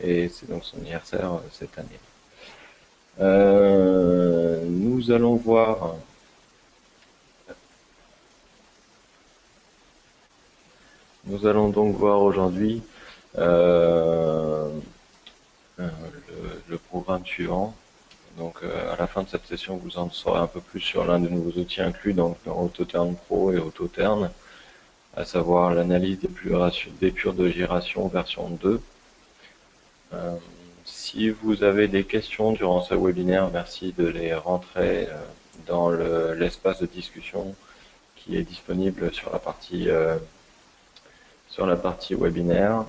et c'est donc son anniversaire cette année. Nous allons voir Nous allons donc voir aujourd'hui euh, le programme suivant. Donc à la fin de cette session, vous en saurez un peu plus sur l'un de nouveaux outils inclus dans AutoTurn Pro et AutoTurn, à savoir l'analyse des pures de giration version 2. Si vous avez des questions durant ce webinaire, merci de les rentrer dans l'espace de discussion qui est disponible sur la partie webinaire.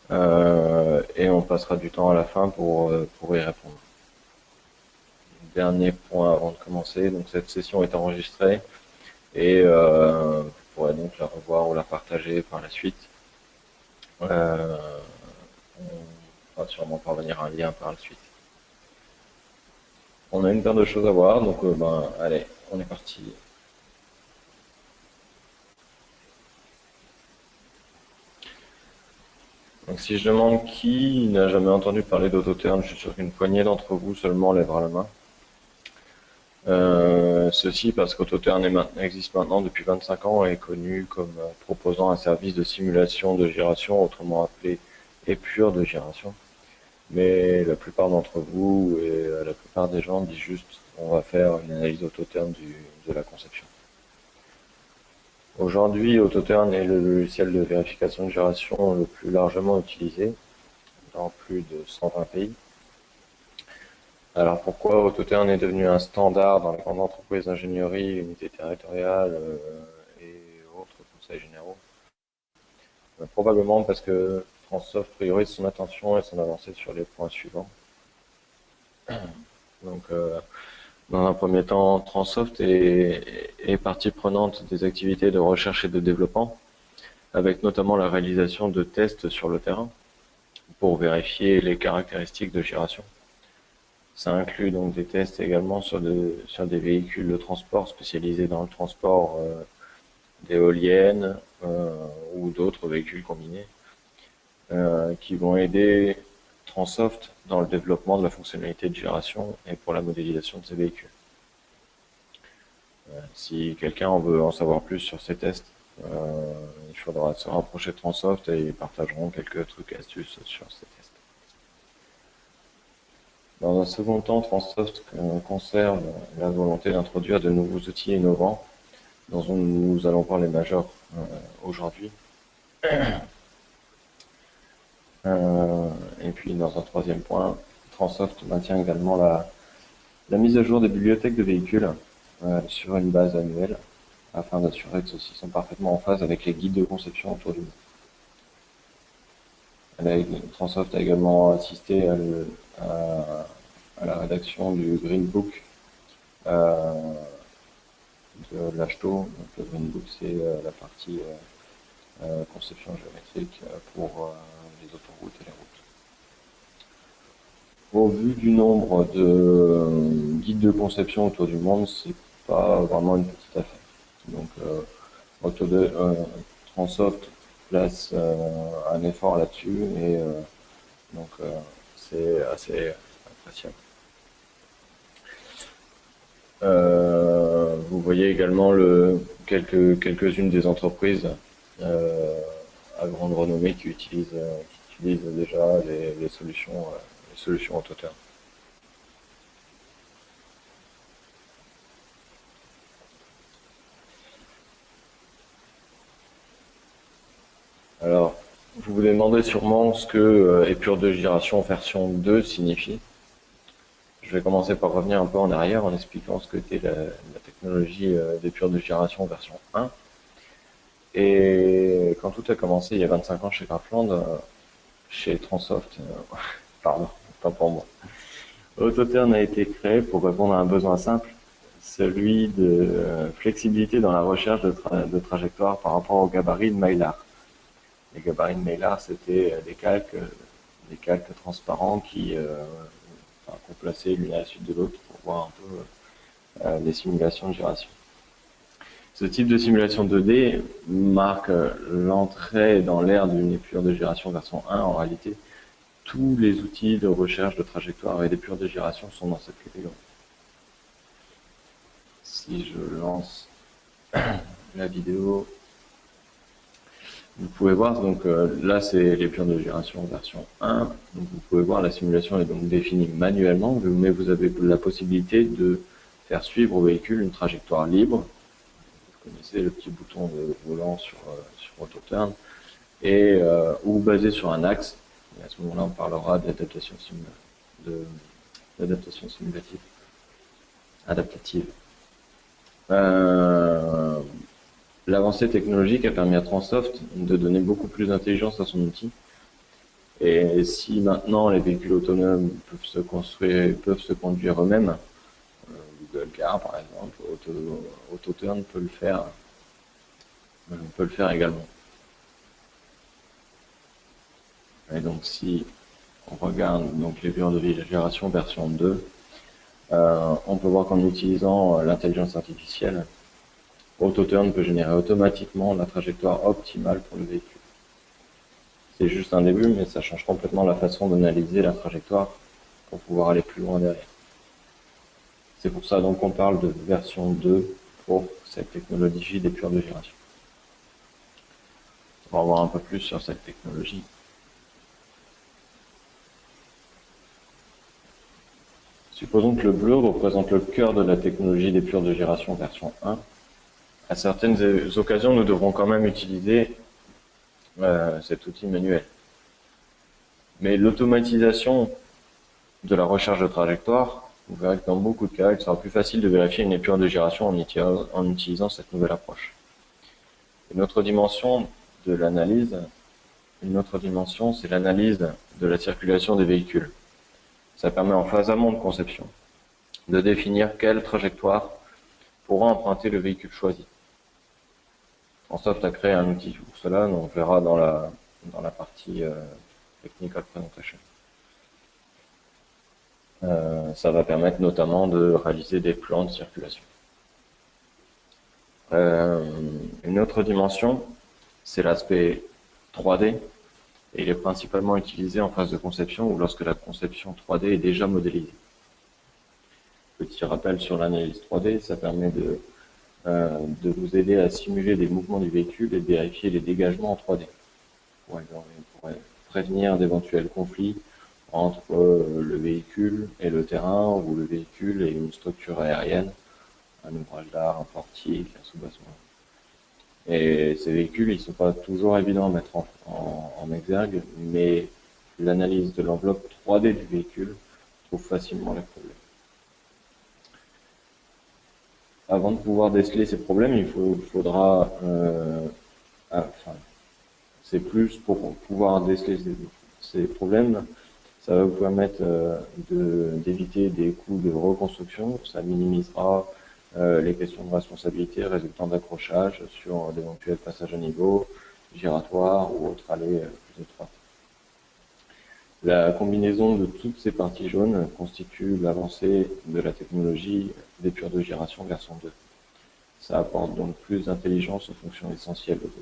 Et on passera du temps à la fin pour y répondre. Dernier point avant de commencer, donc cette session est enregistrée et vous pourrez donc la revoir ou la partager par la suite. On va sûrement parvenir à un lien par la suite. On a une paire de choses à voir, donc allez, on est parti. Donc si je demande qui n'a jamais entendu parler d'AutoTurn, je suis sûr qu'une poignée d'entre vous seulement lèvera la main. Ceci parce qu'AutoTurn existe maintenant depuis 25 ans et est connu comme proposant un service de simulation de giration, autrement appelé épure de giration. Mais la plupart d'entre vous et la plupart des gens disent juste on va faire une analyse AutoTurn de la conception. Aujourd'hui, AutoTurn est le logiciel de vérification de giration le plus largement utilisé dans plus de 120 pays. Alors pourquoi AutoTurn est devenu un standard dans les grandes entreprises d'ingénierie, unités territoriales et autres conseils généraux? Probablement parce que Transsoft priorise son attention et son avancée sur les points suivants. Donc, dans un premier temps, Transsoft est partie prenante des activités de recherche et de développement, avec notamment la réalisation de tests sur le terrain pour vérifier les caractéristiques de giration. Ça inclut donc des tests également sur des véhicules de transport spécialisés dans le transport d'éoliennes ou d'autres véhicules combinés qui vont aider Transsoft dans le développement de la fonctionnalité de giration et pour la modélisation de ces véhicules. Si quelqu'un veut en savoir plus sur ces tests, il faudra se rapprocher de Transsoft et ils partageront quelques trucs et astuces sur ces tests. Dans un second temps, Transsoft conserve la volonté d'introduire de nouveaux outils innovants dont nous allons voir les majeurs aujourd'hui. Et puis dans un troisième point, Transsoft maintient également la mise à jour des bibliothèques de véhicules sur une base annuelle afin d'assurer que ceux-ci sont parfaitement en phase avec les guides de conception autour du monde. Transsoft a également assisté à la rédaction du Green Book de l'ACHTO. Le Green Book, c'est la partie conception géométrique pour les autoroutes et les routes. Au vu du nombre de guides de conception autour du monde, c'est pas vraiment une petite affaire. Donc, Transsoft place un effort là-dessus et donc c'est assez appréciable. Vous voyez également quelques-unes des entreprises à grande renommée qui utilisent déjà les solutions AutoTurn. Alors, vous vous demandez sûrement ce que épure de giration version 2 signifie. Je vais commencer par revenir un peu en arrière en expliquant ce qu'était la technologie d'épure de giration version 1. Et quand tout a commencé il y a 25 ans chez Grafland, chez Transsoft, pardon, pas pour moi. AutoTurn a été créé pour répondre à un besoin simple, celui de flexibilité dans la recherche de trajectoire par rapport au gabarit de Mylar. Les gabarits de Mylar, c'était des calques transparents qu'on plaçait l'une à la suite de l'autre pour voir un peu les simulations de giration. Ce type de simulation 2D marque l'entrée dans l'ère d'une épure de giration version 1 en réalité, tous les outils de recherche de trajectoire et d'épure de gyration sont dans cette catégorie. Si je lance la vidéo, vous pouvez voir, donc là c'est l'épure de gyration version 1, donc vous pouvez voir la simulation est donc définie manuellement, mais vous avez la possibilité de faire suivre au véhicule une trajectoire libre. Vous connaissez le petit bouton de volant sur AutoTurn, et ou basé sur un axe, et à ce moment-là on parlera d'adaptation simulative, adaptative. L'avancée technologique a permis à Transoft de donner beaucoup plus d'intelligence à son outil. Et si maintenant les véhicules autonomes peuvent se conduire eux-mêmes, Google Car par exemple, AutoTurn peut le faire également. Et donc si on regarde donc l'épure de gyration version 2, on peut voir qu'en utilisant l'intelligence artificielle, AutoTurn peut générer automatiquement la trajectoire optimale pour le véhicule. C'est juste un début, mais ça change complètement la façon d'analyser la trajectoire pour pouvoir aller plus loin derrière. C'est pour ça donc qu'on parle de version 2 pour cette technologie d'épure de gyration. On va voir un peu plus sur cette technologie. Supposons que le bleu représente le cœur de la technologie d'épure de gyration version 1. À certaines occasions, nous devrons quand même utiliser cet outil manuel. Mais l'automatisation de la recherche de trajectoire, vous verrez que dans beaucoup de cas, il sera plus facile de vérifier une épure de gyration en utilisant cette nouvelle approche. Une autre dimension, c'est l'analyse de la circulation des véhicules. Ça permet en phase amont de conception de définir quelle trajectoire pourra emprunter le véhicule choisi. Transoft a créé un outil pour cela, on verra dans la partie technical presentation. Ça va permettre notamment de réaliser des plans de circulation. Une autre dimension, c'est l'aspect 3D. Et il est principalement utilisé en phase de conception ou lorsque la conception 3D est déjà modélisée. Petit rappel sur l'analyse 3D, ça permet de vous aider à simuler des mouvements du véhicule et de vérifier les dégagements en 3D. Pour prévenir d'éventuels conflits entre le véhicule et le terrain, ou le véhicule et une structure aérienne, un ouvrage d'art, un portique, un sous-bassement. Et ces véhicules, ils ne sont pas toujours évidents à mettre en exergue, mais l'analyse de l'enveloppe 3D du véhicule trouve facilement les problèmes. Avant de pouvoir déceler ces problèmes, il faudra... c'est plus pour pouvoir déceler ces problèmes, ça va vous permettre d'éviter des coûts de reconstruction, ça minimisera les questions de responsabilité résultant d'accrochage sur d'éventuels passages à niveau, giratoires ou autres allées plus étroites. La combinaison de toutes ces parties jaunes constitue l'avancée de la technologie d'épure de gyration version 2. Ça apporte donc plus d'intelligence aux fonctions essentielles de l'auto.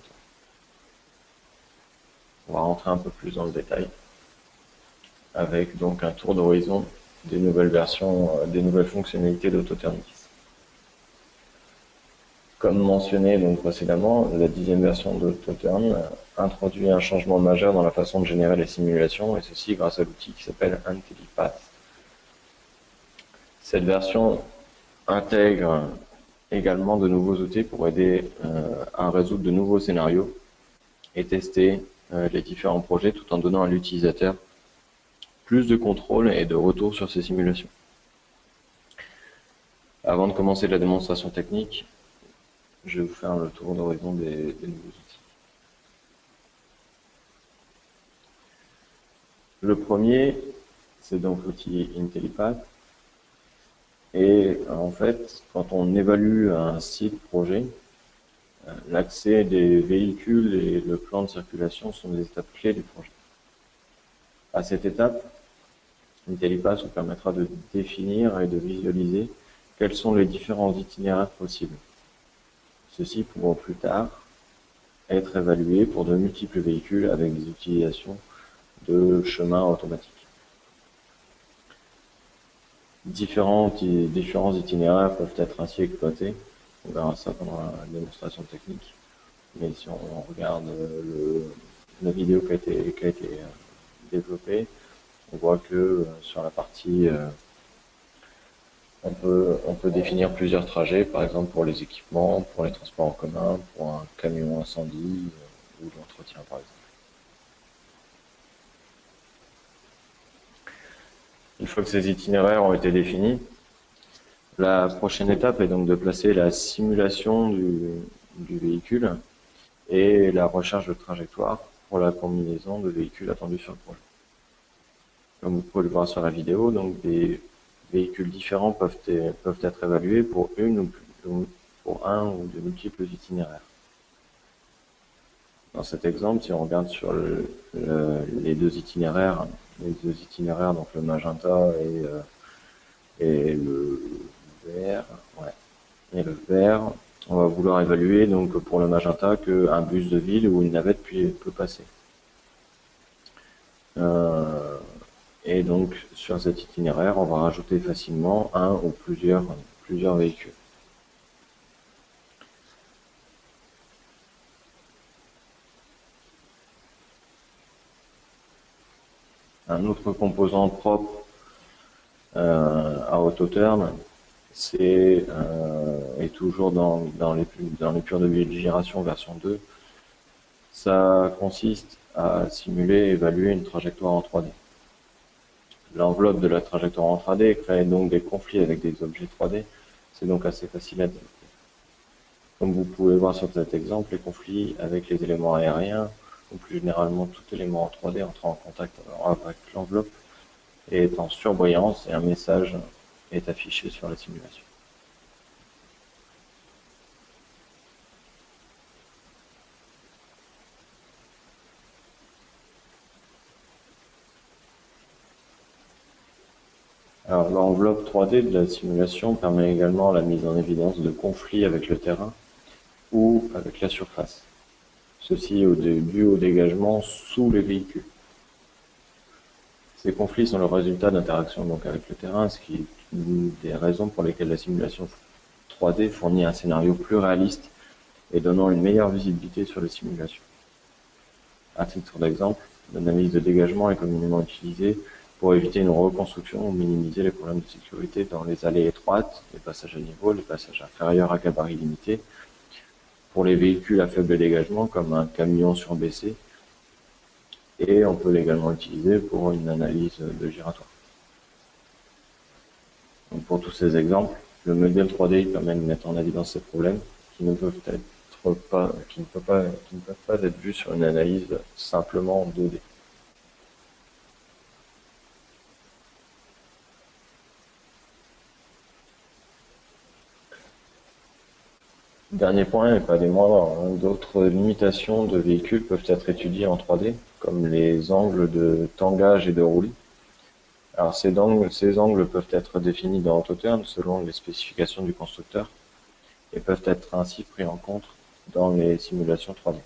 On va rentrer un peu plus dans le détail avec donc un tour d'horizon des nouvelles versions, des nouvelles fonctionnalités d'AutoTurn 10. Comme mentionné donc précédemment, la 10e version d'AutoTurn introduit un changement majeur dans la façon de générer les simulations, et ceci grâce à l'outil qui s'appelle IntelliPath. Cette version intègre également de nouveaux outils pour aider à résoudre de nouveaux scénarios et tester les différents projets tout en donnant à l'utilisateur plus de contrôle et de retour sur ses simulations. Avant de commencer la démonstration technique, je vais vous faire le tour d'horizon des nouveaux outils. Le premier, c'est donc l'outil IntelliPath. Et en fait, quand on évalue un site projet, l'accès des véhicules et le plan de circulation sont des étapes clés du projet. À cette étape, IntelliPath vous permettra de définir et de visualiser quels sont les différents itinéraires possibles. Ceux-ci pourront plus tard être évalués pour de multiples véhicules avec des utilisations de chemins automatiques. Différents itinéraires peuvent être ainsi exploités. On verra ça pendant la démonstration technique. Mais si on regarde la vidéo qui a été développée, on voit que sur la partie, on peut définir plusieurs trajets, par exemple pour les équipements, pour les transports en commun, pour un camion incendie ou l'entretien par exemple. Une fois que ces itinéraires ont été définis, la prochaine étape est donc de placer la simulation du véhicule et la recherche de trajectoire pour la combinaison de véhicules attendus sur le projet. Comme vous pouvez le voir sur la vidéo, donc des véhicules différents peuvent être évalués pour pour un ou de multiples itinéraires. Dans cet exemple, si on regarde sur les deux itinéraires, donc le magenta et le vert, on va vouloir évaluer donc pour le magenta qu'un bus de ville ou une navette peut passer. Et donc sur cet itinéraire, on va rajouter facilement un ou plusieurs véhicules. Un autre composant propre à AutoTurn, c'est et toujours dans l'épure de génération version 2, ça consiste à simuler et évaluer une trajectoire en 3D. L'enveloppe de la trajectoire en 3D crée donc des conflits avec des objets 3D, c'est donc assez facile à détecter. Comme vous pouvez voir sur cet exemple, les conflits avec les éléments aériens, ou plus généralement tout élément en 3D entrant en contact avec l'enveloppe, est en surbrillance et un message est affiché sur la simulation. Alors l'enveloppe 3D de la simulation permet également la mise en évidence de conflits avec le terrain ou avec la surface. Ceci est dû au dégagement sous les véhicules. Ces conflits sont le résultat d'interactions donc avec le terrain, ce qui est une des raisons pour lesquelles la simulation 3D fournit un scénario plus réaliste et donnant une meilleure visibilité sur les simulations. À titre d'exemple, l'analyse de dégagement est communément utilisée pour éviter une reconstruction ou minimiser les problèmes de sécurité dans les allées étroites, les passages à niveau, les passages inférieurs à gabarit limité, pour les véhicules à faible dégagement comme un camion surbaissé, et on peut également l'utiliser pour une analyse de giratoire. Donc pour tous ces exemples, le modèle 3D permet de mettre en évidence ces problèmes qui ne peuvent pas être vus sur une analyse simplement en 2D. Dernier point, et pas des moindres, d'autres limitations de véhicules peuvent être étudiées en 3D, comme les angles de tangage et de roulis. Alors ces angles peuvent être définis dans AutoTurn selon les spécifications du constructeur et peuvent être ainsi pris en compte dans les simulations 3D.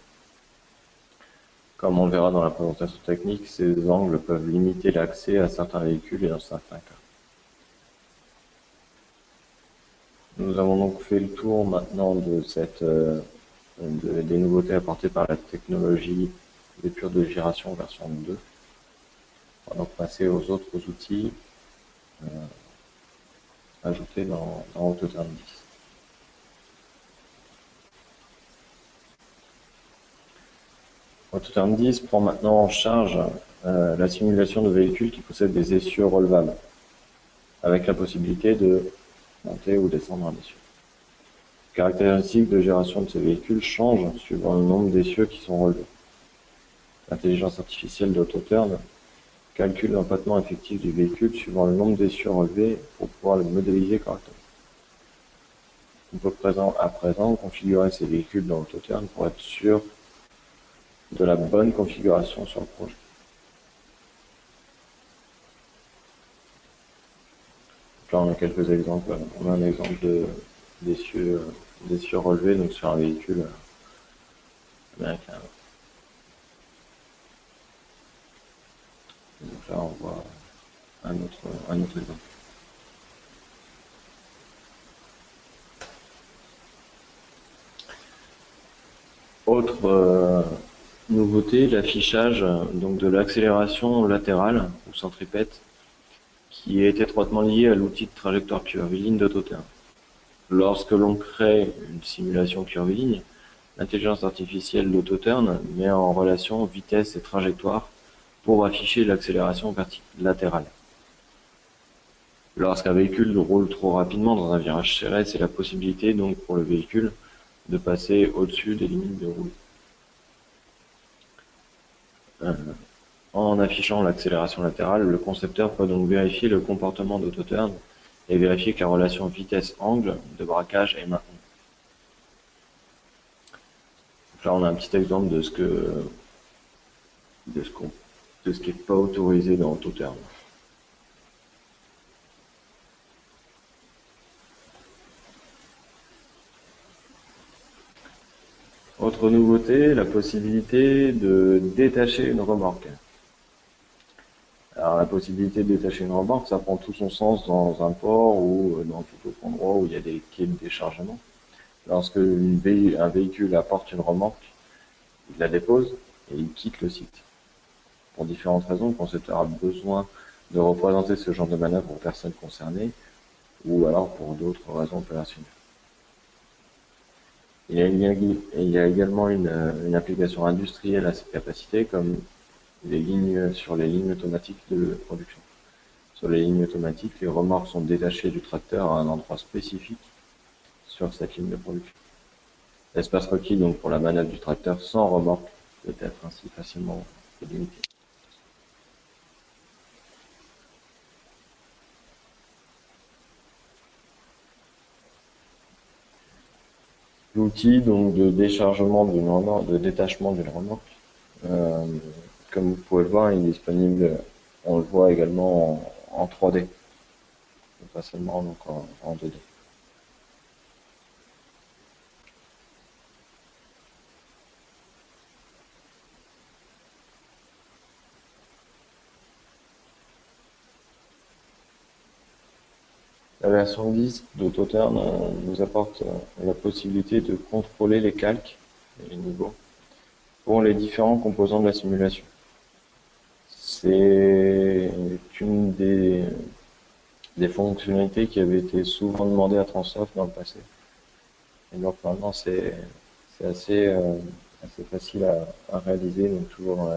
Comme on le verra dans la présentation technique, ces angles peuvent limiter l'accès à certains véhicules et dans certains cas. Nous avons donc fait le tour maintenant de des nouveautés apportées par la technologie d'épure de giration version 2. On va donc passer aux autres outils ajoutés dans AutoTurn 10. AutoTurn 10 prend maintenant en charge la simulation de véhicules qui possèdent des essieux relevables, avec la possibilité de monter ou descendre un essieu. Les caractéristiques de génération de ces véhicules changent suivant le nombre d'essieux qui sont relevés. L'intelligence artificielle d'AutoTurn calcule l'empattement effectif du véhicule suivant le nombre d'essieux relevés pour pouvoir le modéliser correctement. On peut à présent configurer ces véhicules dans AutoTurn pour être sûr de la bonne configuration sur le projet. Donc là, on a quelques exemples. On a un exemple d'essieux relevés donc sur un véhicule américain. Là, on voit un autre exemple. Autre nouveauté, l'affichage donc de l'accélération latérale ou centripète qui est étroitement lié à l'outil de trajectoire curviligne d'AutoTurn. Lorsque l'on crée une simulation curviligne, l'intelligence artificielle d'AutoTurn met en relation vitesse et trajectoire pour afficher l'accélération latérale. Lorsqu'un véhicule roule trop rapidement dans un virage serré, c'est la possibilité donc pour le véhicule de passer au-dessus des limites de roue. En affichant l'accélération latérale, le concepteur peut donc vérifier le comportement d'AutoTurn et vérifier que la relation vitesse-angle de braquage est maintenue. Donc là, on a un petit exemple de ce qui n'est pas autorisé dans AutoTurn. Autre nouveauté, la possibilité de détacher une remorque. Alors la possibilité de détacher une remorque, ça prend tout son sens dans un port ou dans tout autre endroit où il y a des quais de déchargement. Lorsque un véhicule apporte une remorque, il la dépose et il quitte le site. Pour différentes raisons, le concepteur a besoin de représenter ce genre de manœuvre aux personnes concernées ou alors pour d'autres raisons opérationnelles. Il y a également une application industrielle à cette capacité comme sur les lignes automatiques de production. Sur les lignes automatiques, les remorques sont détachées du tracteur à un endroit spécifique sur cette ligne de production. L'espace requis donc pour la manœuvre du tracteur sans remorque peut être ainsi facilement limité. L'outil donc de déchargement d'une remorque, de détachement d'une remorque, euh, comme vous pouvez le voir, il est disponible, on le voit également en 3D, pas seulement donc en 2D. La version 10 d'AutoTurn nous apporte la possibilité de contrôler les calques et les niveaux pour les différents composants de la simulation. C'est une des fonctionnalités qui avait été souvent demandées à Transoft dans le passé. Et donc maintenant c'est assez facile à réaliser, donc toujours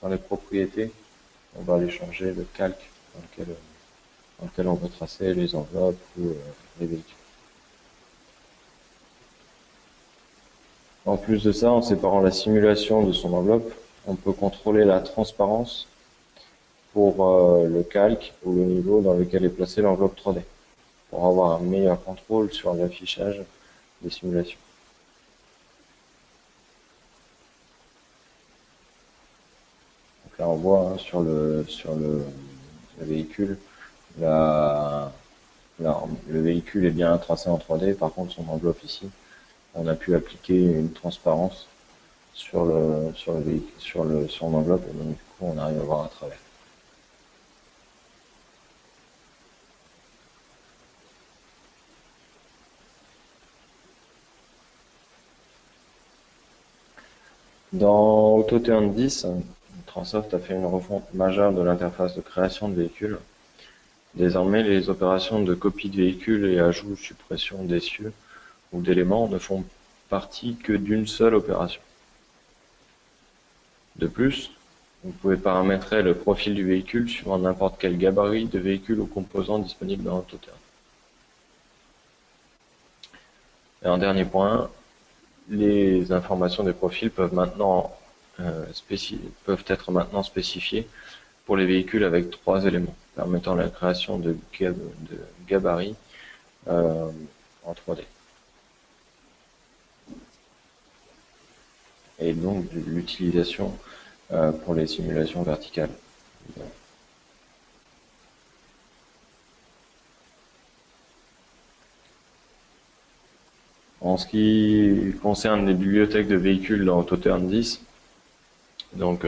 dans les propriétés, on va aller changer le calque dans lequel on va tracer les enveloppes ou les véhicules. En plus de ça, en séparant la simulation de son enveloppe, on peut contrôler la transparence pour le calque ou le niveau dans lequel est placée l'enveloppe 3D, pour avoir un meilleur contrôle sur l'affichage des simulations. Donc là on voit hein, sur le véhicule, le véhicule est bien tracé en 3D, par contre son enveloppe ici, on a pu appliquer une transparence sur son enveloppe et donc du coup on arrive à voir à travers. Dans AutoTurn 10, Transoft a fait une refonte majeure de l'interface de création de véhicules. Désormais, les opérations de copie de véhicules et ajout, suppression d'essieux ou d'éléments ne font partie que d'une seule opération. De plus, vous pouvez paramétrer le profil du véhicule suivant n'importe quel gabarit de véhicule ou composant disponible dans AutoTurn. Et en dernier point, les informations des profils peuvent être maintenant spécifiées pour les véhicules avec 3 éléments, permettant la création de gabarits en 3D. Et donc de l'utilisation pour les simulations verticales. En ce qui concerne les bibliothèques de véhicules dans AutoTurn 10, Donc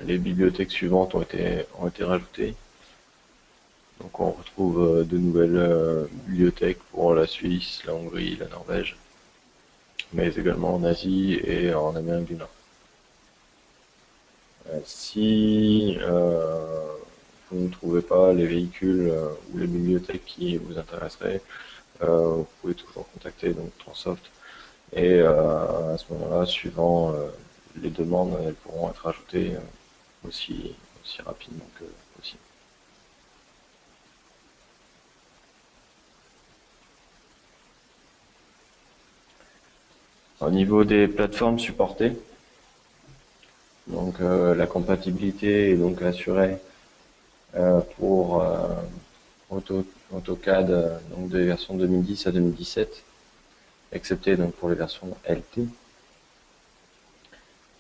les bibliothèques suivantes ont été rajoutées. Donc on retrouve de nouvelles bibliothèques pour la Suisse, la Hongrie, la Norvège, mais également en Asie et en Amérique du Nord. Si vous ne trouvez pas les véhicules ou les bibliothèques qui vous intéresseraient, vous pouvez toujours contacter donc Transoft et à ce moment-là, suivant les demandes, elles pourront être ajoutées aussi rapidement que possible. Au niveau des plateformes supportées, donc la compatibilité est donc assurée pour AutoCAD donc des versions 2010 à 2017, excepté donc pour les versions LT.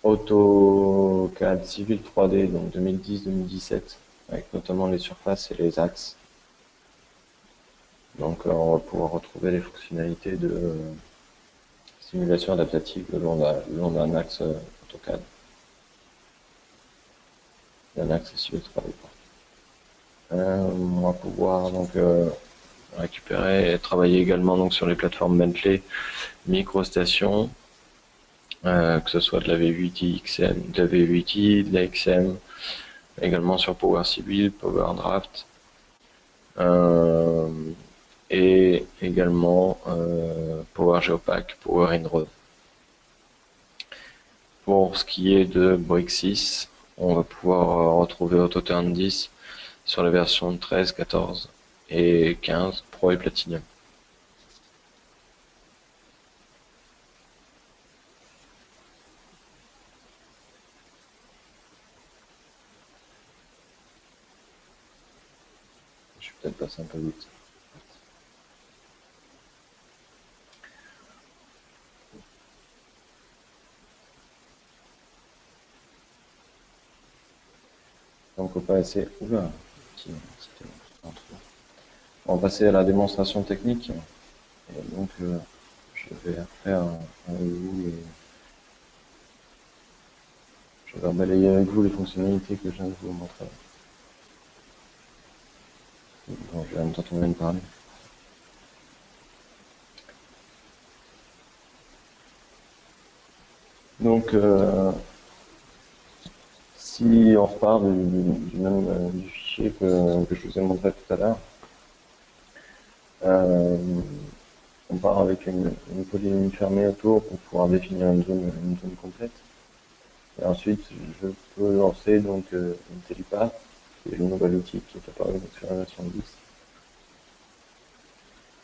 AutoCAD Civil 3D donc 2010-2017, avec notamment les surfaces et les axes. Donc on va pouvoir retrouver les fonctionnalités de simulation adaptative le long d'un axe AutoCAD. D'un axe Civil 3D. On va pouvoir donc récupérer et travailler également donc sur les plateformes Bentley, MicroStation, que ce soit de la V8i XM, de la V8i, de la XM, également sur Power Civil, Power Draft, et également Power Geopack, Power Inroad. Pour ce qui est de Brixis, on va pouvoir retrouver AutoTurn 10 sur la version 13, 14 et 15 Pro et Platinum. Je suis peut-être passé un peu vite. Donc on va passer. Oula, on va passer à la démonstration technique. Et donc je vais refaire avec vous je vais balayer avec vous les fonctionnalités que je viens de vous montrer. Bon, je vais en même temps on vient de parler. Donc si on repart du fichier que je vous ai montré tout à l'heure, on part avec une polyline fermée autour pour pouvoir définir une zone complète. Et ensuite, je peux lancer donc une Telepath, qui est le nouvel outil qui est apparu sur la version 10.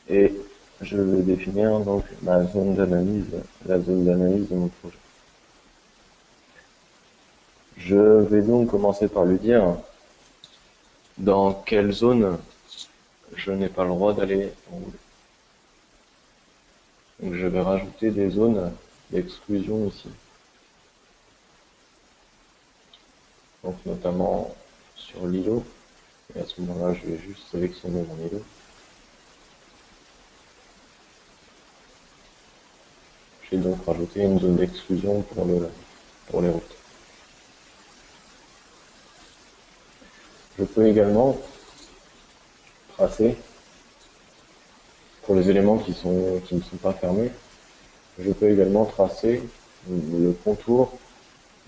Et je vais définir donc ma zone d'analyse, la zone d'analyse de mon projet. Je vais donc commencer par lui dire dans quelle zone je n'ai pas le droit d'aller rouler. Donc je vais rajouter des zones d'exclusion ici. Donc notamment sur l'îlot. Et à ce moment-là, je vais juste sélectionner mon îlot. J'ai donc rajouté une zone d'exclusion pour les routes. Je peux également tracer, pour les éléments qui ne sont pas fermés, je peux également tracer le contour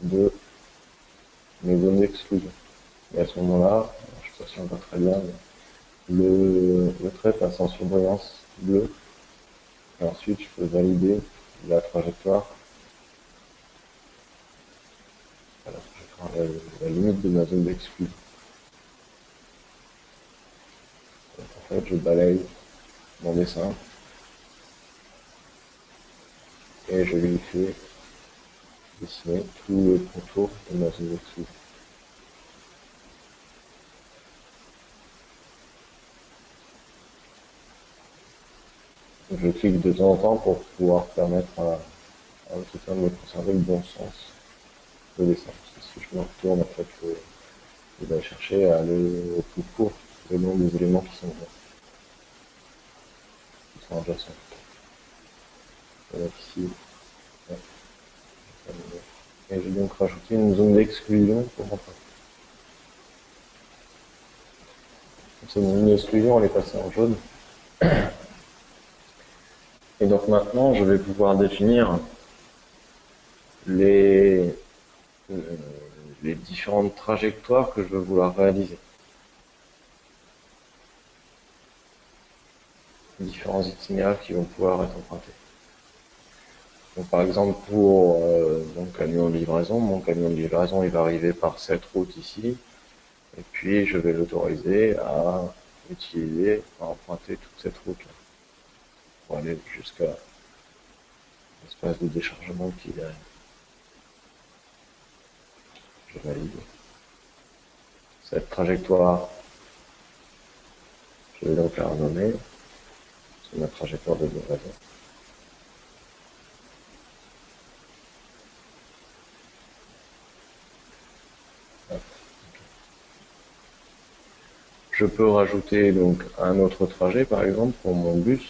de mes zones d'exclusion. Et à ce moment-là, je ne sais pas si on voit très bien, le trait passe en surbrillance bleue. Et ensuite, je peux valider la trajectoire, la limite de ma zone d'exclusion. En fait, je balaye mon dessin et je lui fais dessiner tout le contour de ma zone d'exclusion. Je clique de temps en temps pour pouvoir permettre à l'autocollant de me conserver le bon sens de dessin. Parce que si je me retourne, en fait, je vais chercher à aller au plus court le long des éléments qui sont adjacents. Donc ici, ouais, Et j'ai donc rajouté une zone d'exclusion pour mon trajet. Cette zone d'exclusion, elle est passée en jaune. Et donc maintenant, je vais pouvoir définir les, euh, les différentes trajectoires que je veux vouloir réaliser. Les différents itinéraires qui vont pouvoir être empruntés. Donc, par exemple, pour mon camion de livraison, il va arriver par cette route ici, et puis je vais l'autoriser à utiliser, à emprunter toute cette route-là, pour aller jusqu'à l'espace de déchargement qui est derrière. Je valide. Cette trajectoire, je vais donc la renommer, c'est ma trajectoire de livraison. Je peux rajouter donc un autre trajet, par exemple, pour mon bus,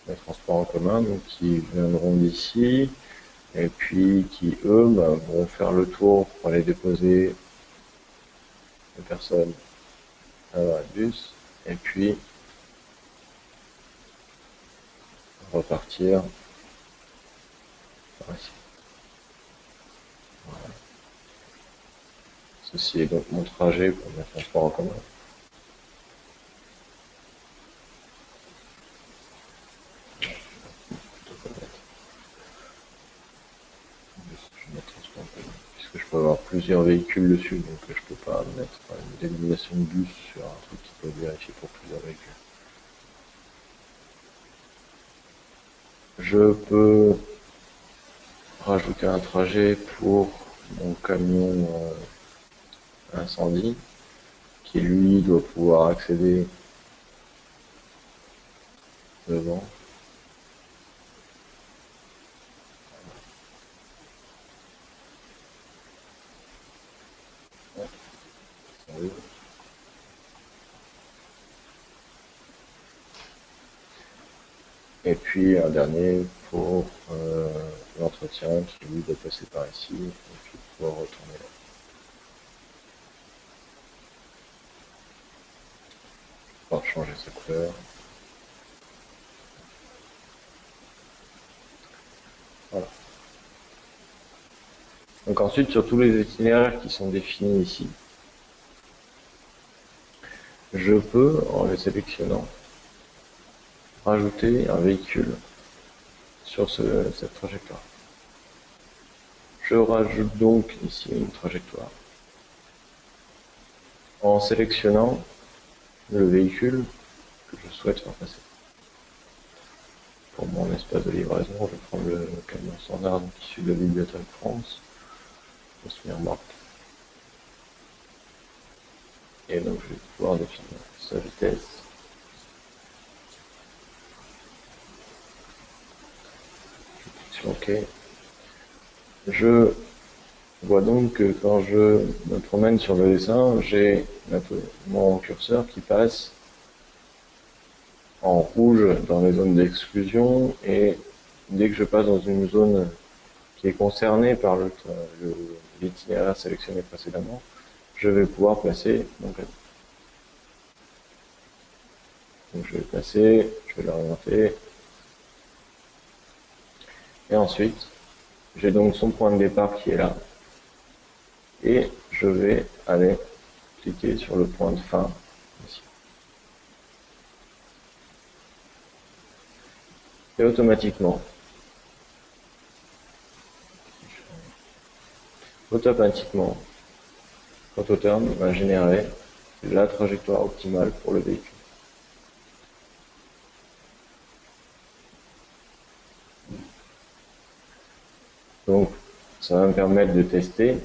les transports en commun, donc qui viendront d'ici, et puis qui, eux, vont faire le tour pour aller déposer les personnes à la bus, et puis repartir par ici. Voilà. Ceci est donc mon trajet pour mes transports en commun. Puisque je peux avoir plusieurs véhicules dessus, donc je peux pas mettre une dénomination de bus sur un truc qui peut être vérifié pour plusieurs véhicules. Je peux rajouter un trajet pour mon camion incendie, qui lui doit pouvoir accéder devant. Et puis un dernier pour l'entretien qui lui doit passer par ici et puis pouvoir retourner là. Pouvoir changer sa couleur. Voilà. Donc ensuite, sur tous les itinéraires qui sont définis ici, je peux, en les sélectionnant, rajouter un véhicule sur cette trajectoire. Je rajoute donc ici une trajectoire en sélectionnant le véhicule que je souhaite faire passer. Pour mon espace de livraison, je vais prendre le camion standard issu de la Bibliothèque France, le marque. Et donc je vais pouvoir définir sa vitesse. Je clique sur OK. Je vois donc que quand je me promène sur le dessin, j'ai mon curseur qui passe en rouge dans les zones d'exclusion, et dès que je passe dans une zone qui est concernée par l'itinéraire sélectionné précédemment, je vais pouvoir placer mon camion. Donc je vais placer, je vais l'orienter, et ensuite j'ai donc son point de départ qui est là, et je vais aller cliquer sur le point de fin ici. Et automatiquement, Autoturn va générer la trajectoire optimale pour le véhicule. Donc, ça va me permettre de tester.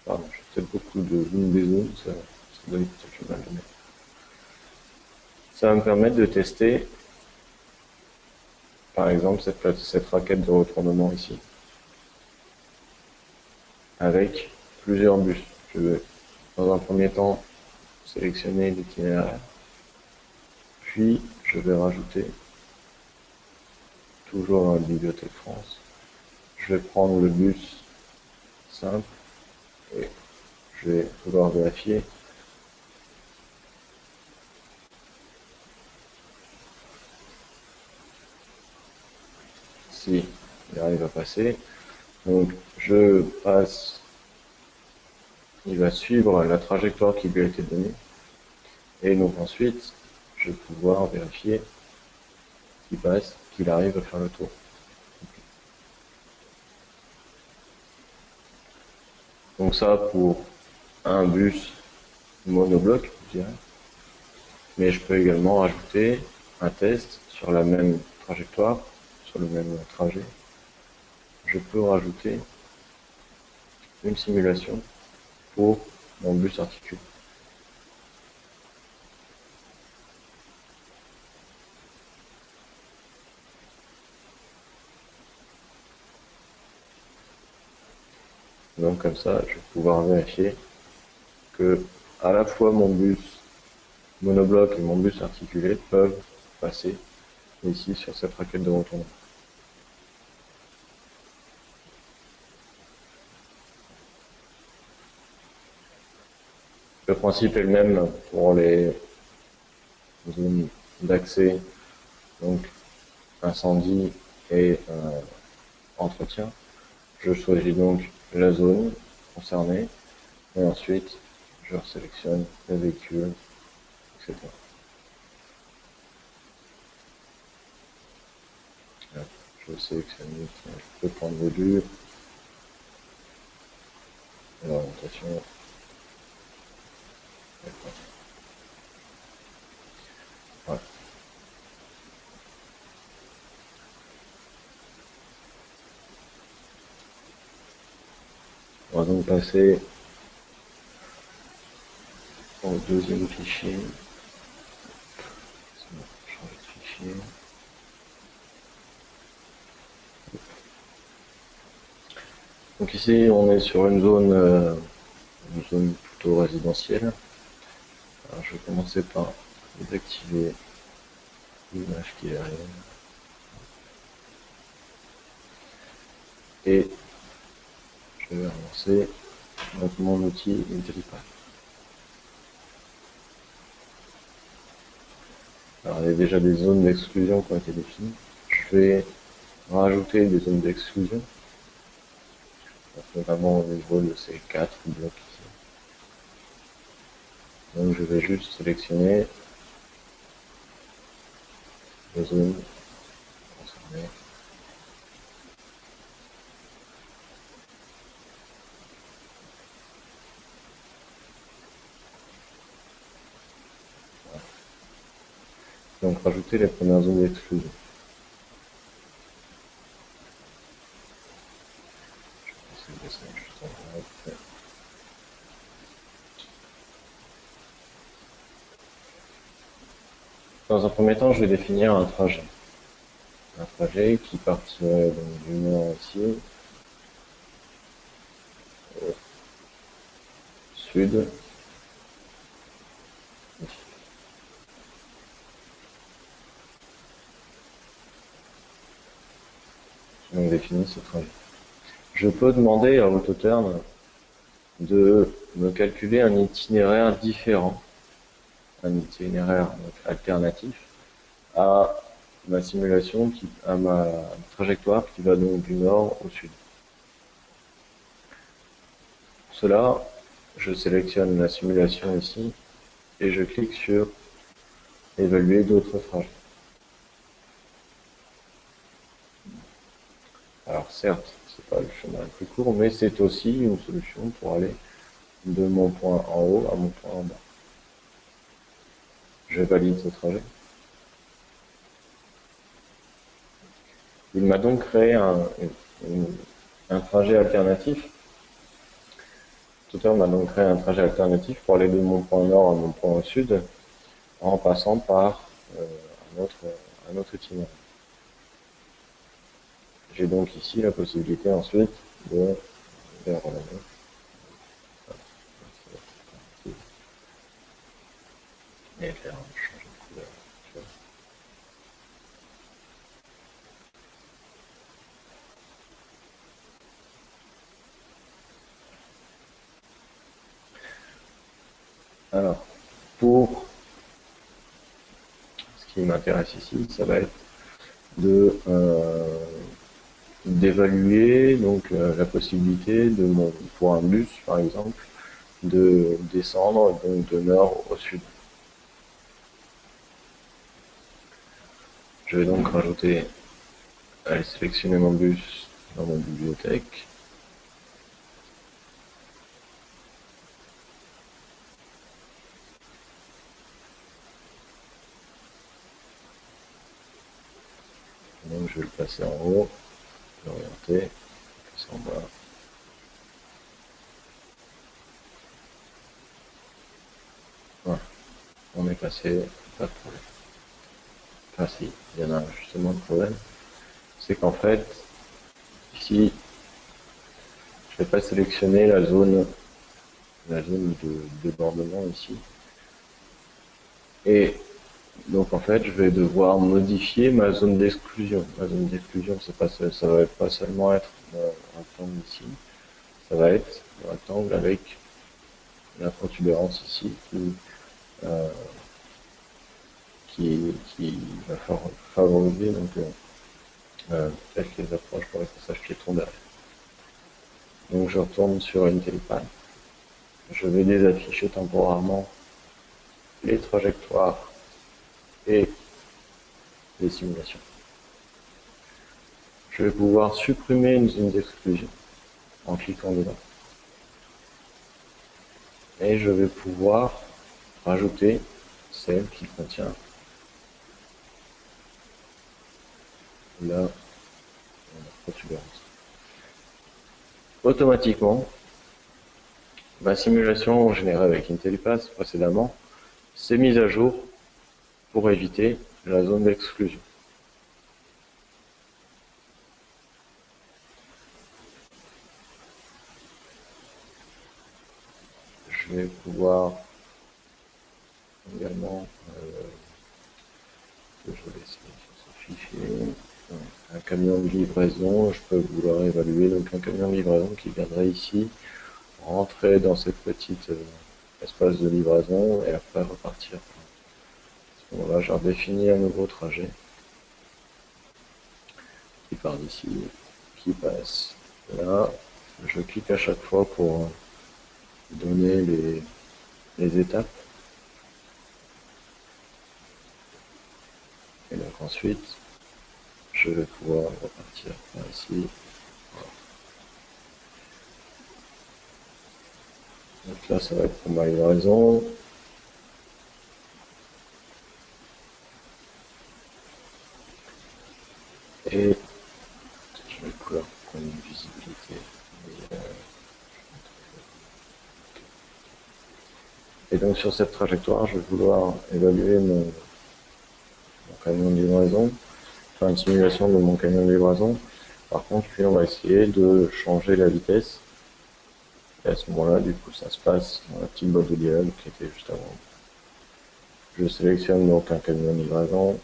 Pardon, j'ai peut-être beaucoup de zoom des zooms, ça donne peut-être mal. Ça va me permettre de tester, par exemple, cette raquette de retournement ici, avec plusieurs bus. Je vais, dans un premier temps, sélectionner l'itinéraire, puis je vais rajouter, toujours dans la Bibliothèque France, je vais prendre le bus simple et je vais pouvoir vérifier si il arrive à passer. Donc je passe, il va suivre la trajectoire qui lui a été donnée. Et donc ensuite, je vais pouvoir vérifier qu'il passe, qu'il arrive à faire le tour. Donc ça pour un bus monobloc, je dirais. Mais je peux également rajouter un test sur la même trajectoire, sur le même trajet. Je peux rajouter une simulation pour mon bus articulé. Donc comme ça, je vais pouvoir vérifier que à la fois mon bus monobloc et mon bus articulé peuvent passer ici sur cette raquette de retournement. Le principe est le même pour les zones d'accès, donc incendie et entretien. Je choisis donc la zone concernée et ensuite je sélectionne le véhicule, etc. Je sélectionne, je peux prendre le lieu, l'orientation. Voilà. On va donc passer au deuxième fichier. Changer de fichier. Donc ici, on est sur une zone plutôt résidentielle. Alors, je vais commencer par désactiver l'image qui est aérienne. Et je vais relancer donc mon outil IntelliPath. Alors, il y a déjà des zones d'exclusion qui ont été définies. Je vais rajouter des zones d'exclusion, notamment au niveau de ces 4 blocs ici. Donc je vais juste sélectionner les zones concernées. Voilà. Donc rajouter les premières zones d'exclusion. Dans un premier temps, je vais définir un trajet. Un trajet qui partirait donc du nord ici, au sud, ici. J'ai donc défini ce trajet. Je peux demander à AutoTurn de me calculer un itinéraire différent, un itinéraire donc, alternatif à ma simulation, à ma trajectoire qui va donc du nord au sud. Pour cela, je sélectionne la simulation ici et je clique sur évaluer d'autres trajets. Alors certes, c'est pas le chemin le plus court, mais c'est aussi une solution pour aller de mon point en haut à mon point en bas. Je valide ce trajet. Il m'a donc créé un trajet alternatif. Tuteur m'a donc créé un trajet alternatif pour aller de mon point nord à mon point sud en passant par un autre itinéraire. J'ai donc ici la possibilité ensuite de faire et faire changer de couleur. Alors, pour ce qui m'intéresse ici, ça va être de d'évaluer donc la possibilité de pour un bus par exemple de descendre donc de nord au sud. Je vais donc aller sélectionner mon bus dans ma bibliothèque. Donc je vais le placer en haut, l'orienter, passer en bas. Voilà, on est passé, pas de problème. Enfin si, il y en a justement un problème, c'est qu'en fait, ici, je vais pas sélectionner la zone de débordement ici. Et donc en fait, je vais devoir modifier ma zone d'exclusion. Ma zone d'exclusion, ça va pas seulement être un rectangle ici, ça va être un rectangle avec la protubérance ici euh, qui va favoriser donc peut-être les approches pour les passages piétons derrière. Donc je retourne sur IntelliPad. Je vais désafficher temporairement les trajectoires et les simulations. Je vais pouvoir supprimer une zone d'exclusion en cliquant dedans. Et je vais pouvoir rajouter celle qui contient la protubérance. Automatiquement, ma simulation générée avec IntelliPath précédemment s'est mise à jour pour éviter la zone d'exclusion. Je vais pouvoir également je vais essayer sur ce fichier un camion de livraison. Je peux vouloir évaluer donc un camion de livraison qui viendrait ici, rentrer dans cette petite espace de livraison et après repartir. À ce moment-là, je redéfinis un nouveau trajet qui part d'ici, qui passe là. Je clique à chaque fois pour donner les étapes. Et donc ensuite, je vais pouvoir repartir par ici. Voilà. Donc là, ça va être pour ma livraison. Et je vais pouvoir prendre une visibilité. Et donc sur cette trajectoire, je vais vouloir évaluer mon camion de livraison, faire une simulation de mon camion de livraison. Par contre, puis on va essayer de changer la vitesse. Et à ce moment-là, du coup, ça se passe dans la petite boîte de dialogue qui était juste avant. Je sélectionne donc un camion de livraison.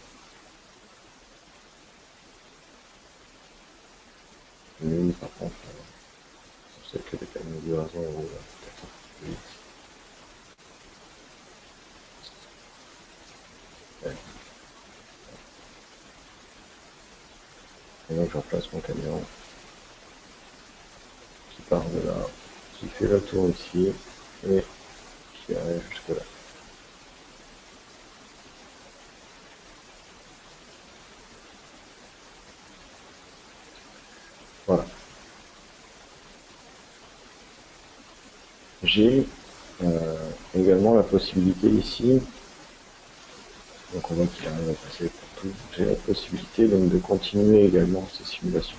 Lui, par contre, je sais que les camions de livraison roulent peut-être un peu plus vite. Ouais. Et donc, je replace mon camion qui part de là, qui fait le tour ici et qui arrive jusque là. Voilà. J'ai également la possibilité ici, donc on voit qu'il arrive à passer partout, j'ai la possibilité donc de continuer également ces simulations.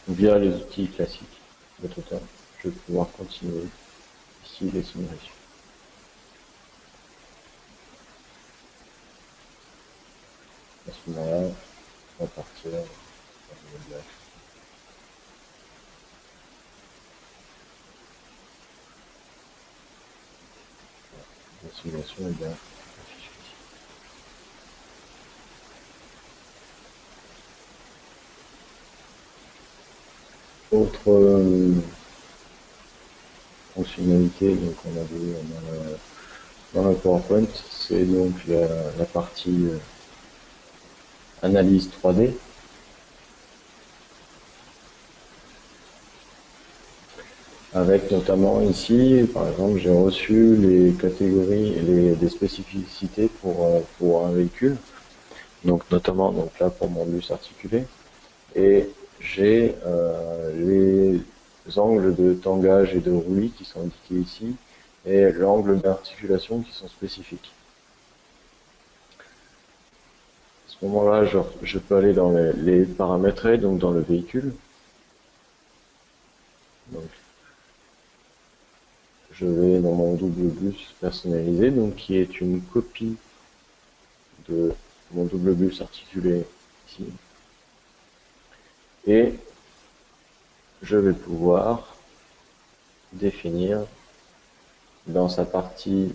Via les outils classiques de Total, je vais pouvoir continuer ici les simulations. À ce moment-là, on va partir dans le graphe. La simulation est bien affichée ici. Autre fonctionnalités donc on a vu dans le PowerPoint, c'est donc la partie analyse 3D. Avec notamment ici, par exemple, j'ai reçu les catégories et des spécificités pour un véhicule, donc notamment donc là pour mon bus articulé, et j'ai les angles de tangage et de roulis qui sont indiqués ici, et l'angle d'articulation qui sont spécifiques. À ce moment-là, je peux aller dans les paramétrer, donc dans le véhicule. Donc, je vais dans mon double bus personnalisé, donc qui est une copie de mon double bus articulé ici. Et je vais pouvoir définir dans sa partie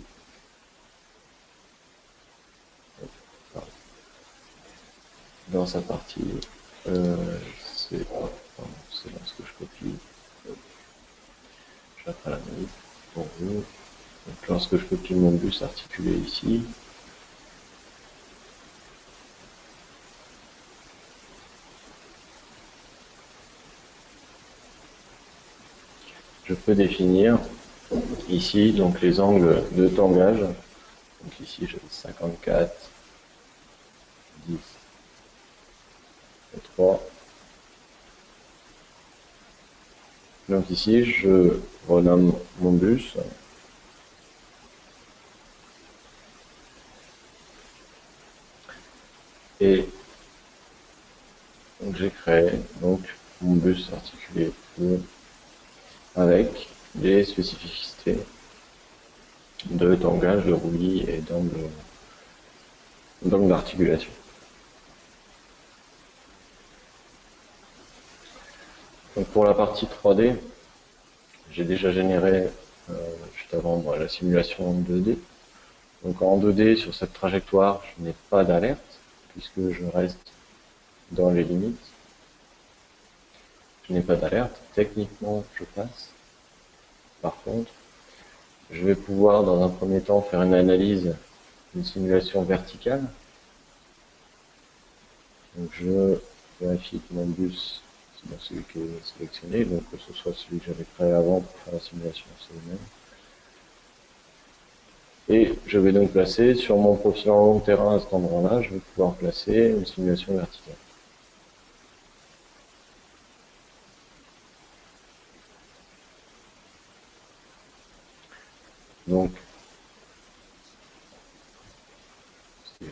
c'est lorsque je copie, je ferai la manip pour vous. Donc, lorsque je copie mon bus articulé ici, je peux définir ici donc les angles de tangage. Donc ici j'ai 54, 10 et 3. Donc ici je renomme mon bus. Et donc j'ai créé donc mon bus articulé avec des spécificités de tangage, de roulis et d'angle d'articulation. Donc pour la partie 3D, j'ai déjà généré juste avant la simulation en 2D. Donc en 2D, sur cette trajectoire, je n'ai pas d'alerte, puisque je reste dans les limites. Je n'ai pas d'alerte, techniquement je passe. Par contre, je vais pouvoir dans un premier temps faire une analyse, une simulation verticale. Donc je vérifie que mon bus, c'est bien celui qui est sélectionné, donc que ce soit celui que j'avais créé avant pour faire la simulation, c'est le même. Et je vais donc placer sur mon profil en long terrain à cet endroit-là, je vais pouvoir placer une simulation verticale. Donc, je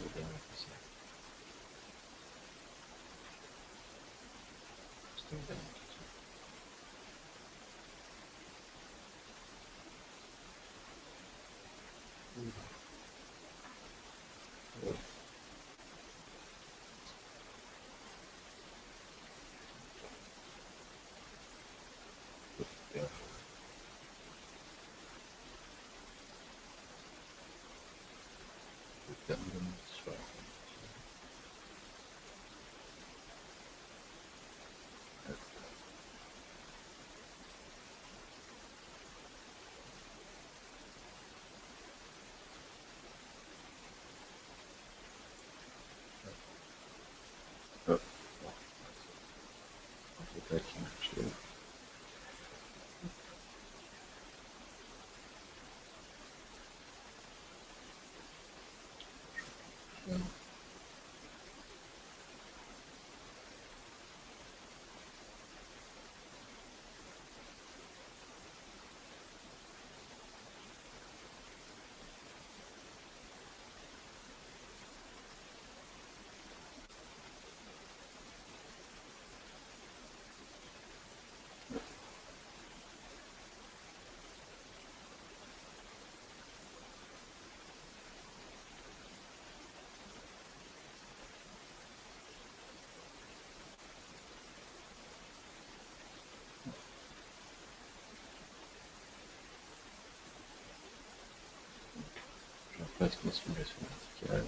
replace ma simulation verticale.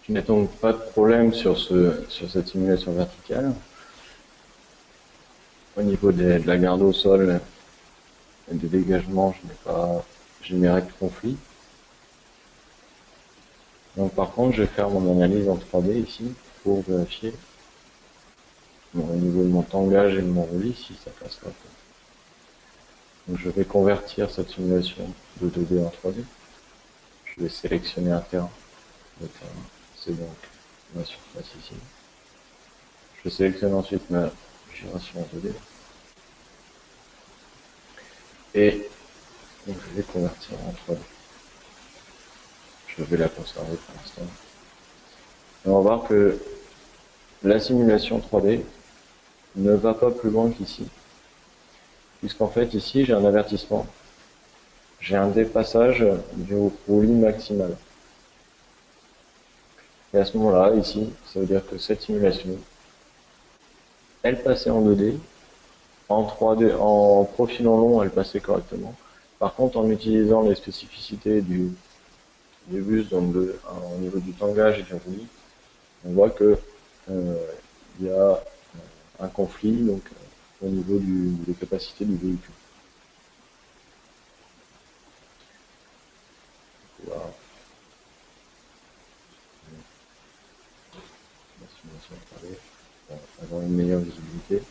Je n'ai donc pas de problème sur cette simulation verticale. Au niveau de la garde au sol et des dégagements, je n'ai pas généré de conflit. Donc par contre, je vais faire mon analyse en 3D ici pour vérifier au niveau de mon tangage et de mon roulis si ça passe pas. Donc je vais convertir cette simulation de 2D en 3D. Je vais sélectionner un terrain. Le terrain, c'est donc ma surface ici. Je sélectionne ensuite ma génération en 2D. Et donc, je vais convertir en 3D. Je vais la conserver pour l'instant. Et on va voir que la simulation 3D ne va pas plus loin qu'ici. Puisqu'en fait, ici, j'ai un avertissement. J'ai un dépassage du roulis maximal. Et à ce moment-là, ici, ça veut dire que cette simulation, elle passait en 2D, en 3D, en profilant long, elle passait correctement. Par contre, en utilisant les spécificités du bus, donc au niveau du tangage et du roulis, on voit que il y a un conflit donc au niveau des capacités du véhicule. Voilà. La simulation apparaît pour avoir une meilleure visibilité.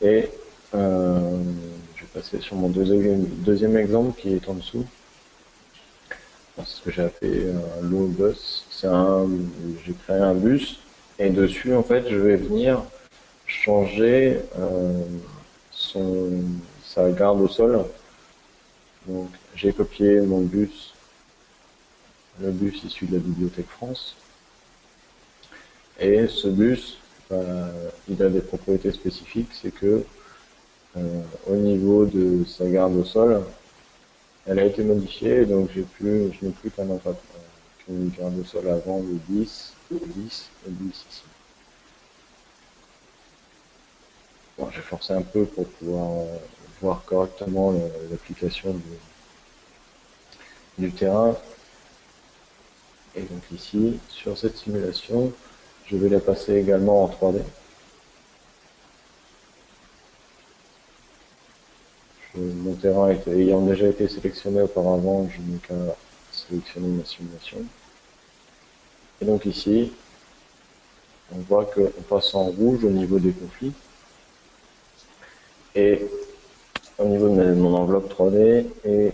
Et je vais passer sur mon deuxième exemple qui est en dessous. C'est ce que j'ai appelé un low bus. J'ai créé un bus et dessus en fait je vais venir changer sa garde au sol. Donc j'ai copié mon bus, le bus issu de la Bibliothèque France. Et ce bus, il a des propriétés spécifiques, c'est que au niveau de sa garde au sol, elle a été modifiée, donc je n'ai plus qu'une garde au sol avant le 10 et 10 ici. Bon, j'ai forcé un peu pour pouvoir voir correctement l'application du terrain. Et donc ici, sur cette simulation, je vais la passer également en 3D. Mon terrain ayant déjà été sélectionné auparavant, je n'ai qu'à sélectionner ma simulation. Et donc ici, on voit qu'on passe en rouge au niveau des conflits. Et au niveau de mon enveloppe 3D, et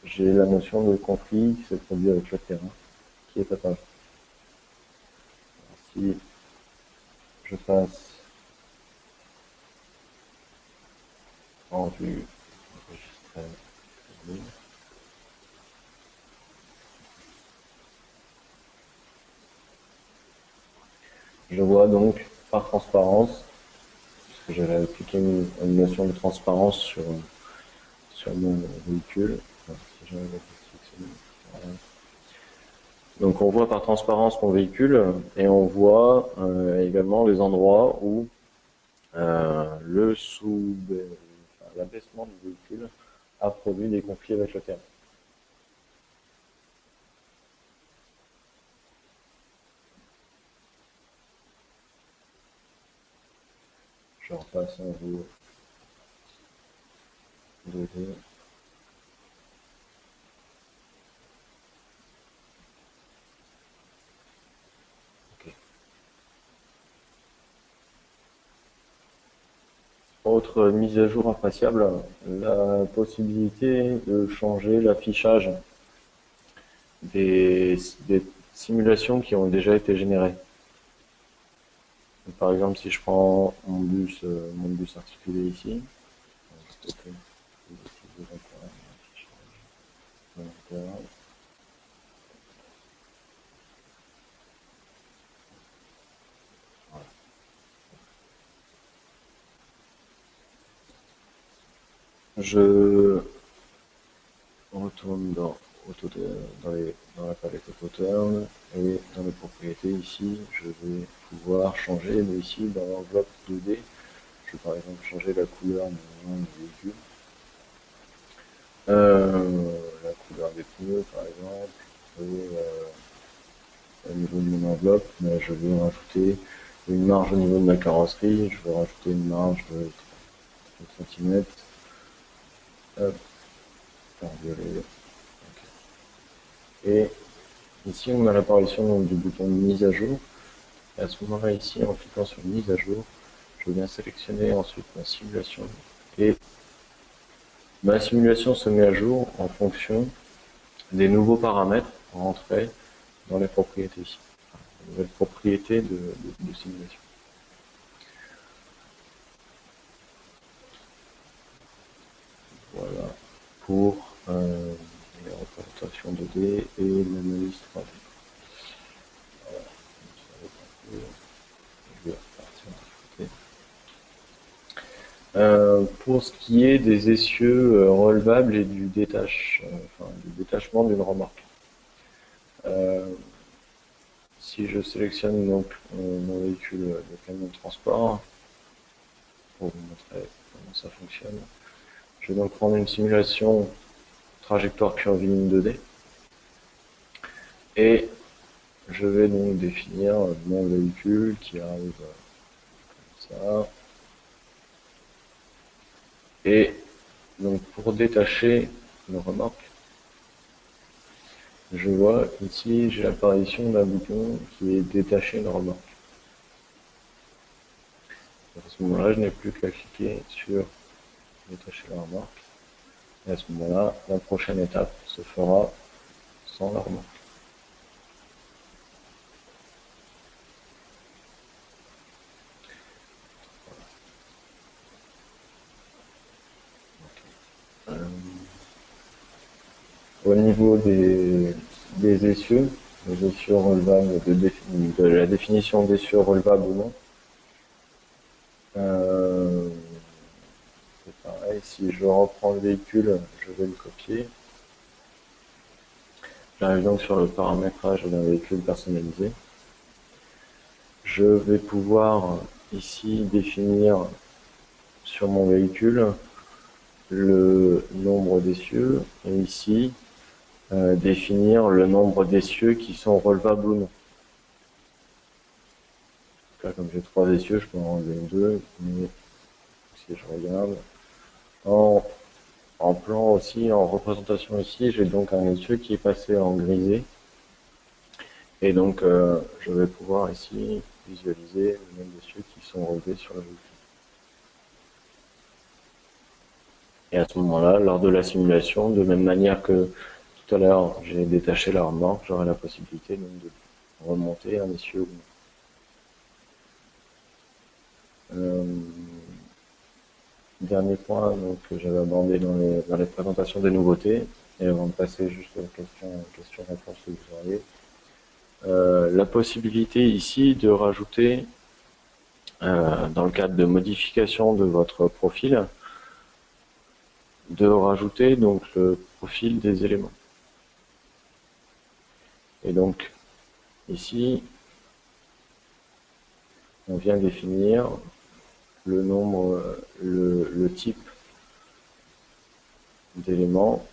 j'ai la notion de conflit qui se produit avec le terrain, qui est apparu. Si je passe en vue enregistrée, je vois donc par transparence, puisque j'avais appliqué une notion de transparence sur mon véhicule. Si voilà. Donc on voit par transparence mon véhicule et on voit également les endroits où l'abaissement du véhicule a produit des conflits avec le terrain. Je repasse un jour 2D. Okay. Autre mise à jour appréciable, la possibilité de changer l'affichage des simulations qui ont déjà été générées. Donc, par exemple, si je prends mon bus articulé ici, je retourne dans la palette AutoTurn et dans les propriétés ici, je vais pouvoir changer, mais ici dans l'enveloppe 2D, je vais par exemple changer la couleur du véhicule, la couleur des pneus par exemple, et au niveau de mon enveloppe, je vais rajouter une marge au niveau de ma carrosserie, je vais rajouter une marge de 30 cm. Hop, par violet. Okay. Et ici, on a l'apparition du bouton mise à jour. Et à ce moment-là, ici, en cliquant sur mise à jour, je viens sélectionner ensuite ma simulation. Et ma simulation se met à jour en fonction des nouveaux paramètres rentrés dans les propriétés ici. Les nouvelles propriétés de simulation. Voilà pour les représentations 2D et l'analyse 3D. Voilà. Je vais repartir. Pour ce qui est des essieux relevables et du détachement d'une remorque. Si je sélectionne donc mon véhicule de camion de transport, pour vous montrer comment ça fonctionne, je vais donc prendre une simulation trajectoire curviligne 2D et je vais donc définir mon véhicule qui arrive comme ça. Et donc pour détacher une remorque, je vois ici j'ai l'apparition d'un bouton qui est détacher une remorque. À ce moment-là, je n'ai plus qu'à cliquer sur détacher la remorque. Et à ce moment-là, la prochaine étape se fera sans la remorque. Au niveau des essieux, les essieux relevables, de la définition d'essieux relevables ou non, c'est pareil, si je reprends le véhicule, je vais le copier. J'arrive donc sur le paramétrage d'un véhicule personnalisé. Je vais pouvoir ici définir sur mon véhicule le nombre d'essieux et ici définir le nombre d'essieux qui sont relevables ou non. Là, comme j'ai 3 essieux, je peux en enlever 2, mais si je regarde en plan aussi, en représentation ici, j'ai donc un essieu qui est passé en grisé. Et donc, je vais pouvoir ici visualiser le nombre d'essieux qui sont relevés sur le véhicule. Et à ce moment-là, lors de la simulation, de même manière que tout à l'heure, j'ai détaché la remorque, j'aurai la possibilité donc de remonter un essieu ou non. Dernier point donc, que j'avais abordé dans les présentations des nouveautés, et avant de passer juste aux questions-réponses que vous auriez, la possibilité ici de rajouter, dans le cadre de modification de votre profil, de rajouter donc le profil des éléments. Et donc ici, on vient définir le nombre, le type d'éléments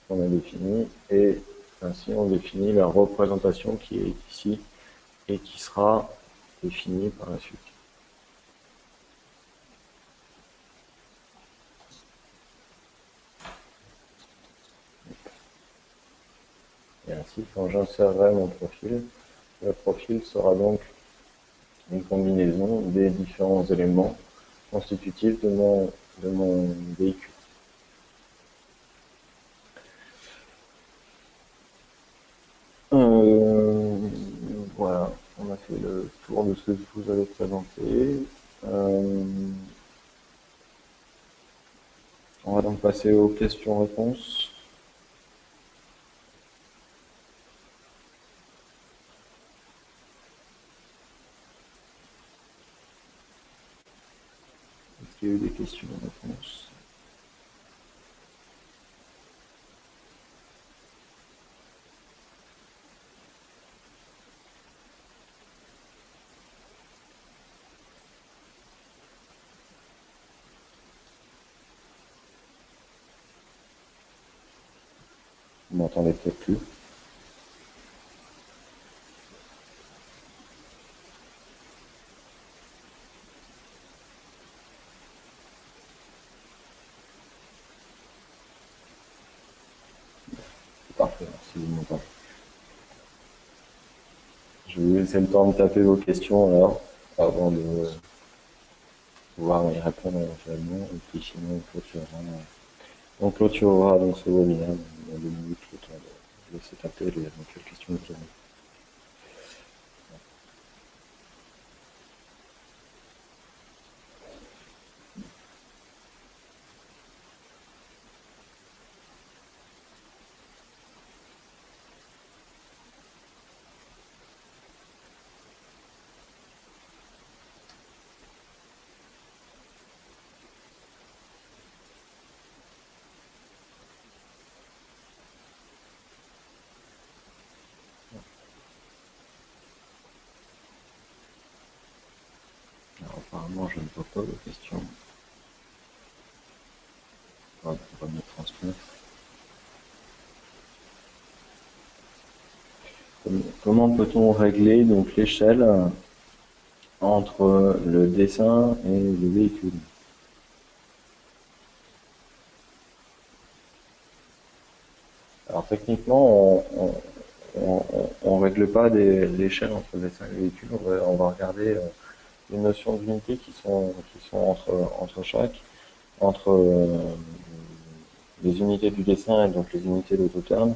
qu'on a défini, et ainsi on définit la représentation qui est ici et qui sera définie par la suite. Et ainsi, quand j'insérerai mon profil, le profil sera donc une combinaison des différents éléments constitutifs de mon véhicule. Voilà, on a fait le tour de ce que je vous avais présenté. On va donc passer aux questions-réponses. Est-ce qu'il y a eu des questions-réponses? Vous m'entendez peut-être plus. si vous m'entendez. Je vais vous laisser le temps de taper vos questions alors, avant de pouvoir y répondre éventuellement, et puis sinon on clôturera donc ce webinaire dans 2 minutes, le temps de laisser taper les éventuelles questions que vous avez. Alors, apparemment, je ne vois pas vos questions. On va me transmettre. Comment peut-on régler donc l'échelle entre le dessin et le véhicule? Alors techniquement, on règle pas l'échelle entre le dessin et le véhicule. On va regarder les notions d'unité qui sont entre chaque, entre les unités du dessin et donc les unités d'autoturn.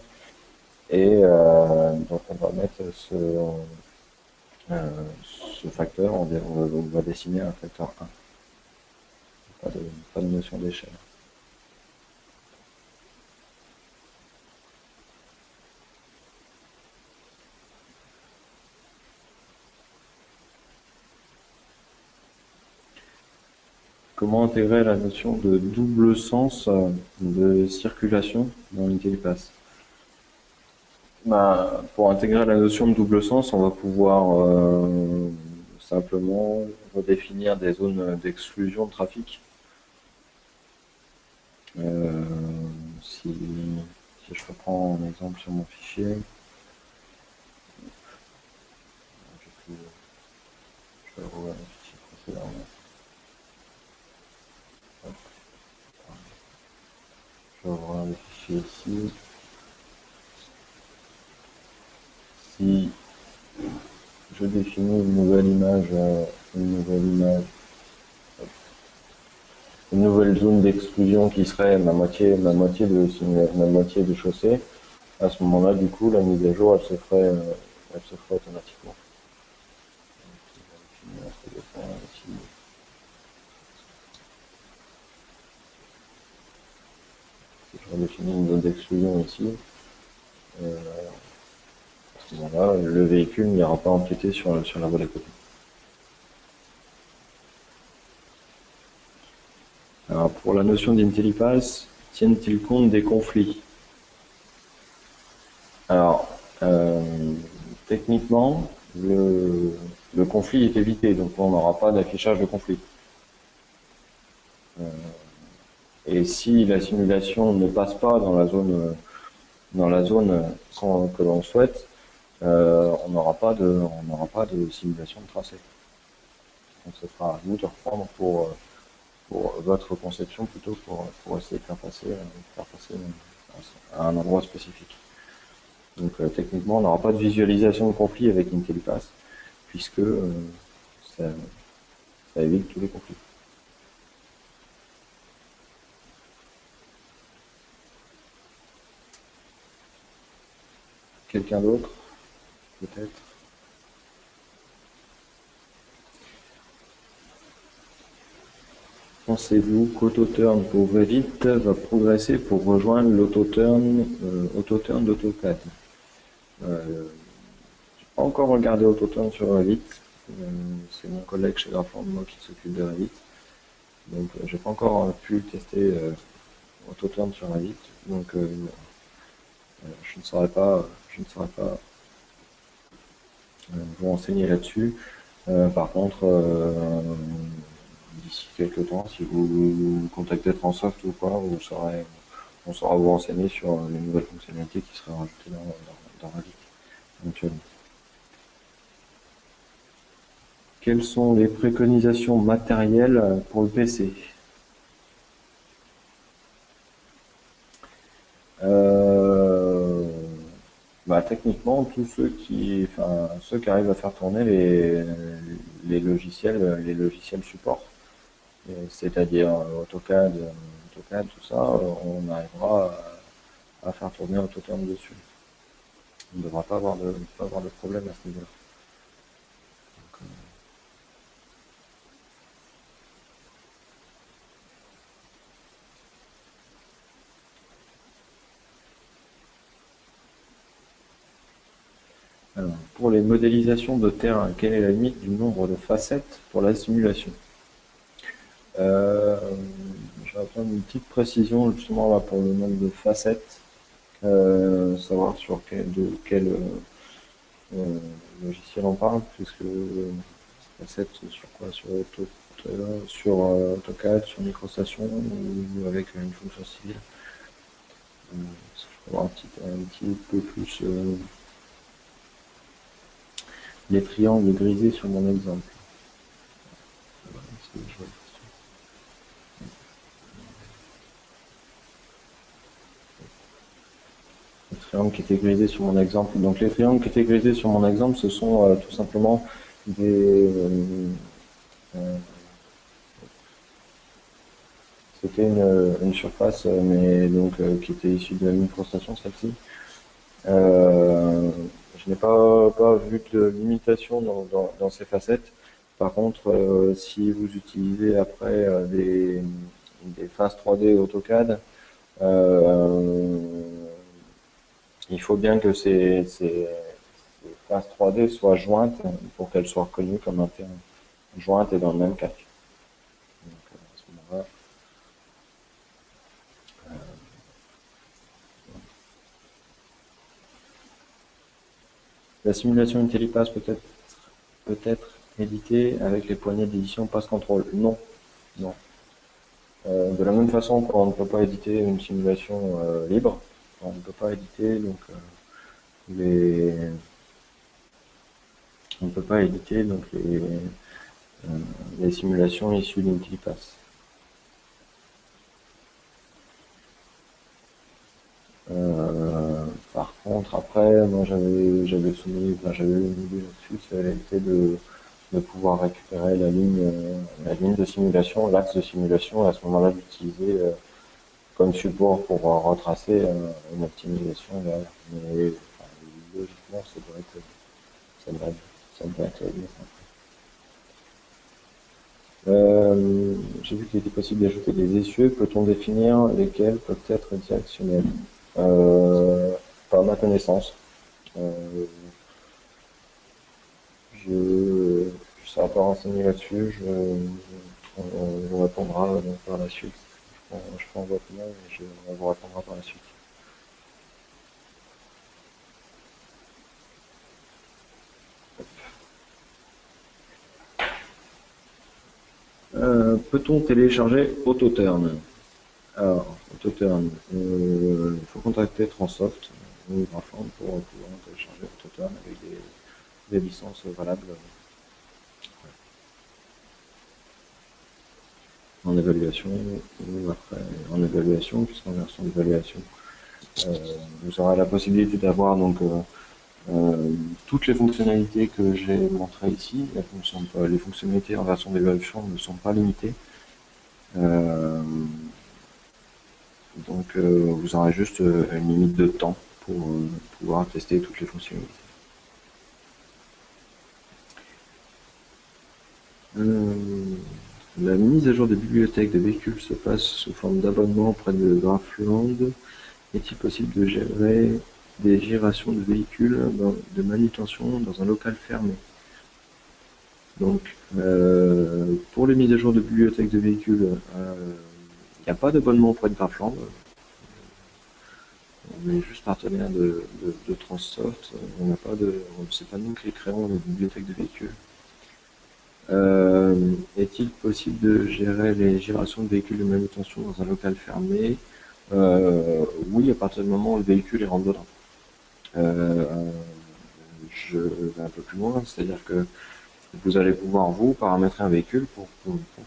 Et donc on va mettre ce facteur, on va dessiner un facteur 1. Pas de notion d'échelle. Comment intégrer la notion de double sens de circulation dans l'IntelliPass? Pour intégrer la notion de double sens, on va pouvoir simplement redéfinir des zones d'exclusion de trafic. Si je reprends un exemple sur mon fichier, je vais revoir le fichier précédent. Je vais ouvrir le fichier ici. Si je définis une nouvelle image, une nouvelle zone d'exclusion qui serait ma moitié de chaussée, à ce moment-là, du coup, la mise à jour, elle se ferait automatiquement. Si je redéfinis une zone d'exclusion ici, à ce moment-là, le véhicule n'ira pas empiéter sur la voie d'à côté. Alors, pour la notion d'IntelliPass, tiennent-ils compte des conflits? Alors, techniquement, le conflit est évité, donc on n'aura pas d'affichage de conflit. Et si la simulation ne passe pas dans la zone que l'on souhaite, on n'aura pas de simulation de tracé. Donc ce sera à vous de reprendre pour votre conception plutôt pour essayer de faire passer à un endroit spécifique. Donc techniquement, on n'aura pas de visualisation de conflit avec IntelliPass, puisque ça évite tous les conflits. Quelqu'un d'autre, peut-être? Pensez-vous qu'AutoTurn pour Revit va progresser pour rejoindre l'AutoTurn d'AutoCAD? J'ai pas encore regardé AutoTurn sur Revit. C'est mon collègue chez Grafland, moi, qui s'occupe de Revit. Donc j'ai pas encore pu tester AutoTurn sur Revit. Donc je ne saurais pas vous renseigner là-dessus. Par contre, d'ici quelques temps, si vous contactez Transoft ou quoi, on saura vous renseigner sur les nouvelles fonctionnalités qui seraient rajoutées dans Revit éventuellement. Quelles sont les préconisations matérielles pour le PC? Bah, techniquement, tous ceux qui arrivent à faire tourner les logiciels support, c'est-à-dire AutoCAD, tout ça, on arrivera à faire tourner AutoCAD dessus. On ne devra pas avoir de problème à ce niveau-là. Alors, pour les modélisations de terrain, quelle est la limite du nombre de facettes pour la simulation? Euh, je vais attendre une petite précision justement là pour le nombre de facettes, savoir de quel euh, logiciel on parle, puisque facettes sur quoi? Sur AutoCAD, sur MicroStation ou avec une fonction civile. Je vais voir un petit peu plus les triangles grisés sur mon exemple. Les triangles qui étaient grisés sur mon exemple. Donc les triangles qui étaient grisés sur mon exemple, ce sont tout simplement euh, c'était une surface, mais donc qui était issue de la microstation, celle-ci. Je n'ai pas vu de limitation dans ces facettes. Par contre, si vous utilisez après des phases 3D AutoCAD, euh, il faut bien que ces phases 3D soient jointes pour qu'elles soient reconnues comme un terrain. Jointes et dans le même calque. Donc, à ce moment-là, la simulation IntelliPass peut être éditée avec les poignées d'édition Pass Control. Non, non. De la même façon qu'on ne peut pas éditer une simulation libre, on ne peut pas éditer les, on ne peut pas éditer les simulations issues d'IntelliPass. Par contre, après, moi j'avais eu une idée là-dessus, c'était de pouvoir récupérer la ligne de simulation, l'axe de simulation, et à ce moment-là d'utiliser comme support pour retracer une optimisation derrière. Mais enfin, logiquement, ça devrait, ça devrait être bien simple. J'ai vu qu'il était possible d'ajouter des essieux. Peut-on définir lesquels peuvent être directionnels? Euh, Pas à ma connaissance. Euh, je ne serai pas renseigné là-dessus. On vous répondra par la suite. Je prends votre mail et on vous répondra par la suite. Peut-on télécharger AutoTurn? Alors, AutoTurn, il faut contacter Transoft ou Grafand pour pouvoir télécharger AutoTurn avec des licences valables en évaluation ou après en évaluation, puisqu'en version d'évaluation, euh, vous aurez la possibilité d'avoir donc toutes les fonctionnalités que j'ai montrées ici. Les fonctionnalités en version d'évaluation ne sont pas limitées. Euh, donc vous aurez juste une limite de temps pour pouvoir tester toutes les fonctionnalités. Euh, la mise à jour des bibliothèques de véhicules se passe sous forme d'abonnement auprès de Grafland. Est-il possible de gérer des gérations de véhicules de manutention dans un local fermé? Donc, pour les mises à jour de bibliothèques de véhicules, il n'y a pas d'abonnement auprès de Grafland. On est juste partenaire de Transsoft. C'est pas nous qui créons les bibliothèques de véhicules. Est-il possible de gérer les gérations de véhicules de manutention dans un local fermé? Oui, à partir du moment où le véhicule rentre dedans. Je vais un peu plus loin, c'est-à-dire que vous allez pouvoir vous paramétrer un véhicule pour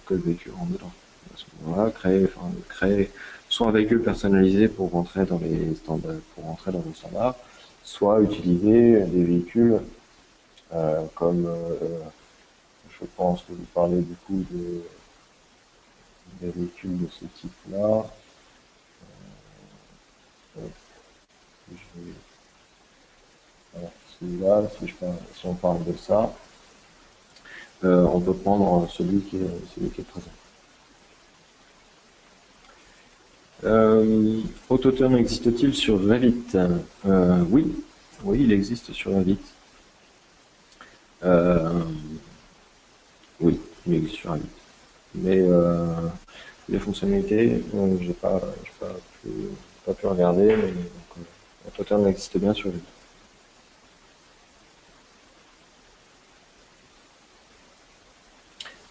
que le véhicule rentre dedans. À ce moment-là, créer soit un véhicule personnalisé pour rentrer dans les standards, soit utiliser des véhicules comme, je pense que vous parlez du coup des véhicules de ce type-là. Voilà, celui-là, si on parle de ça, on peut prendre celui qui est présent. Autoturn existe-t-il sur Revit? Oui, oui, il existe sur Revit. Oui, il existe sur Revit. Mais les fonctionnalités, j'ai pas pu regarder, mais donc, Autoturn existe bien sur Revit.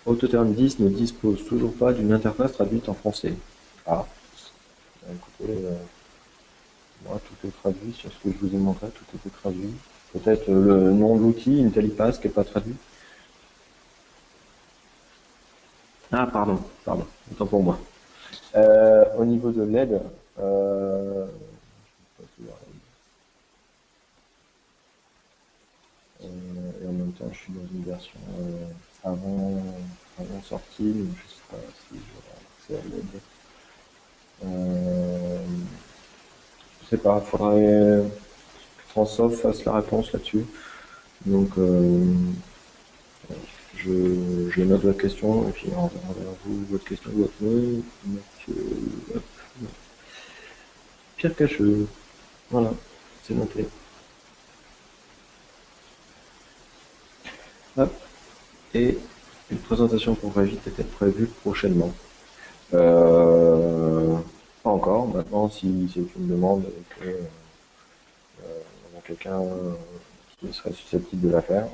Autoturn 10 ne dispose toujours pas d'une interface traduite en français. Ah, écoutez, moi tout est traduit sur ce que je vous ai montré, tout était traduit. Peut-être le nom de l'outil, IntelliPass, qui n'est pas traduit. Ah, pardon, autant pour moi. Au niveau de l'aide, et en même temps, je suis dans une version avant sortie, donc je sais pas si j'aurai accès à l'aide. Je sais pas, faudrait que Transsoft fasse la réponse là-dessus. Donc, je note votre question et puis on verra vers vous votre question, votre nom, monsieur Pierre Cacheux. Voilà, c'est noté. Hop. Et une présentation pour Revit était prévue prochainement. Pas encore. Maintenant, si c'est une demande et que y a quelqu'un qui serait susceptible de la faire,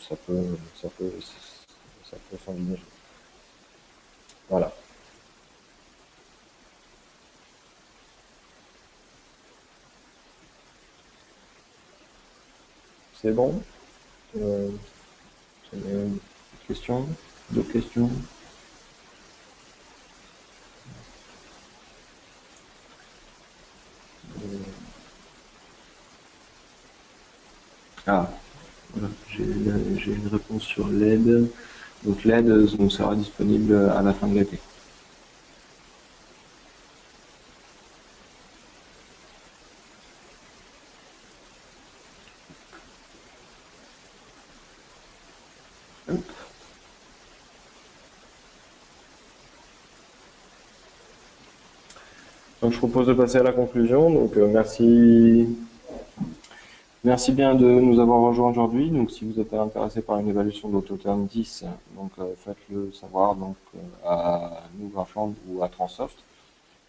ça peut, ça peut, ça peut s'envisager. Voilà. C'est bon. Euh, D'autres questions? D'autres questions? Ah, voilà. J'ai une réponse sur l'aide. Donc l'aide sera disponible à la fin de l'été. Donc je propose de passer à la conclusion. Donc merci bien de nous avoir rejoints aujourd'hui. Donc si vous êtes intéressé par une évaluation d'Autoturn 10, donc faites-le savoir donc à nous Grafland ou à Transsoft.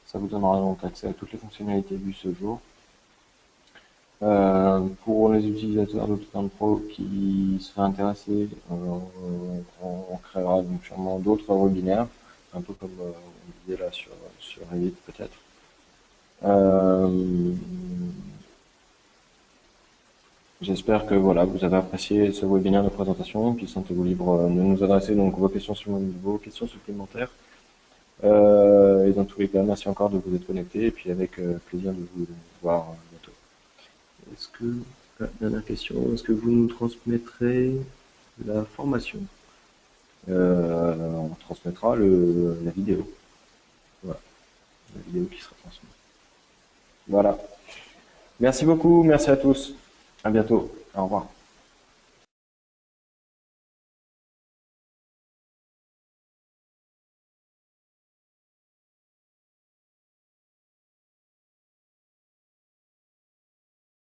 Ça vous donnera donc accès à toutes les fonctionnalités vues ce jour. Pour les utilisateurs d'Autoturn Pro qui seraient intéressés, on créera donc sûrement d'autres webinaires, un peu comme on disait là sur Revit peut-être. J'espère que voilà, vous avez apprécié ce webinaire de présentation, puis sentez-vous libre de nous adresser donc vos questions supplémentaires. Et dans tous les cas, merci encore de vous être connectés et puis avec plaisir de vous voir bientôt. Est-ce que, dernière question, est-ce que vous nous transmettrez la formation? On transmettra la vidéo. Voilà, la vidéo qui sera transmise. Voilà. Merci beaucoup, merci à tous. À bientôt. Au revoir.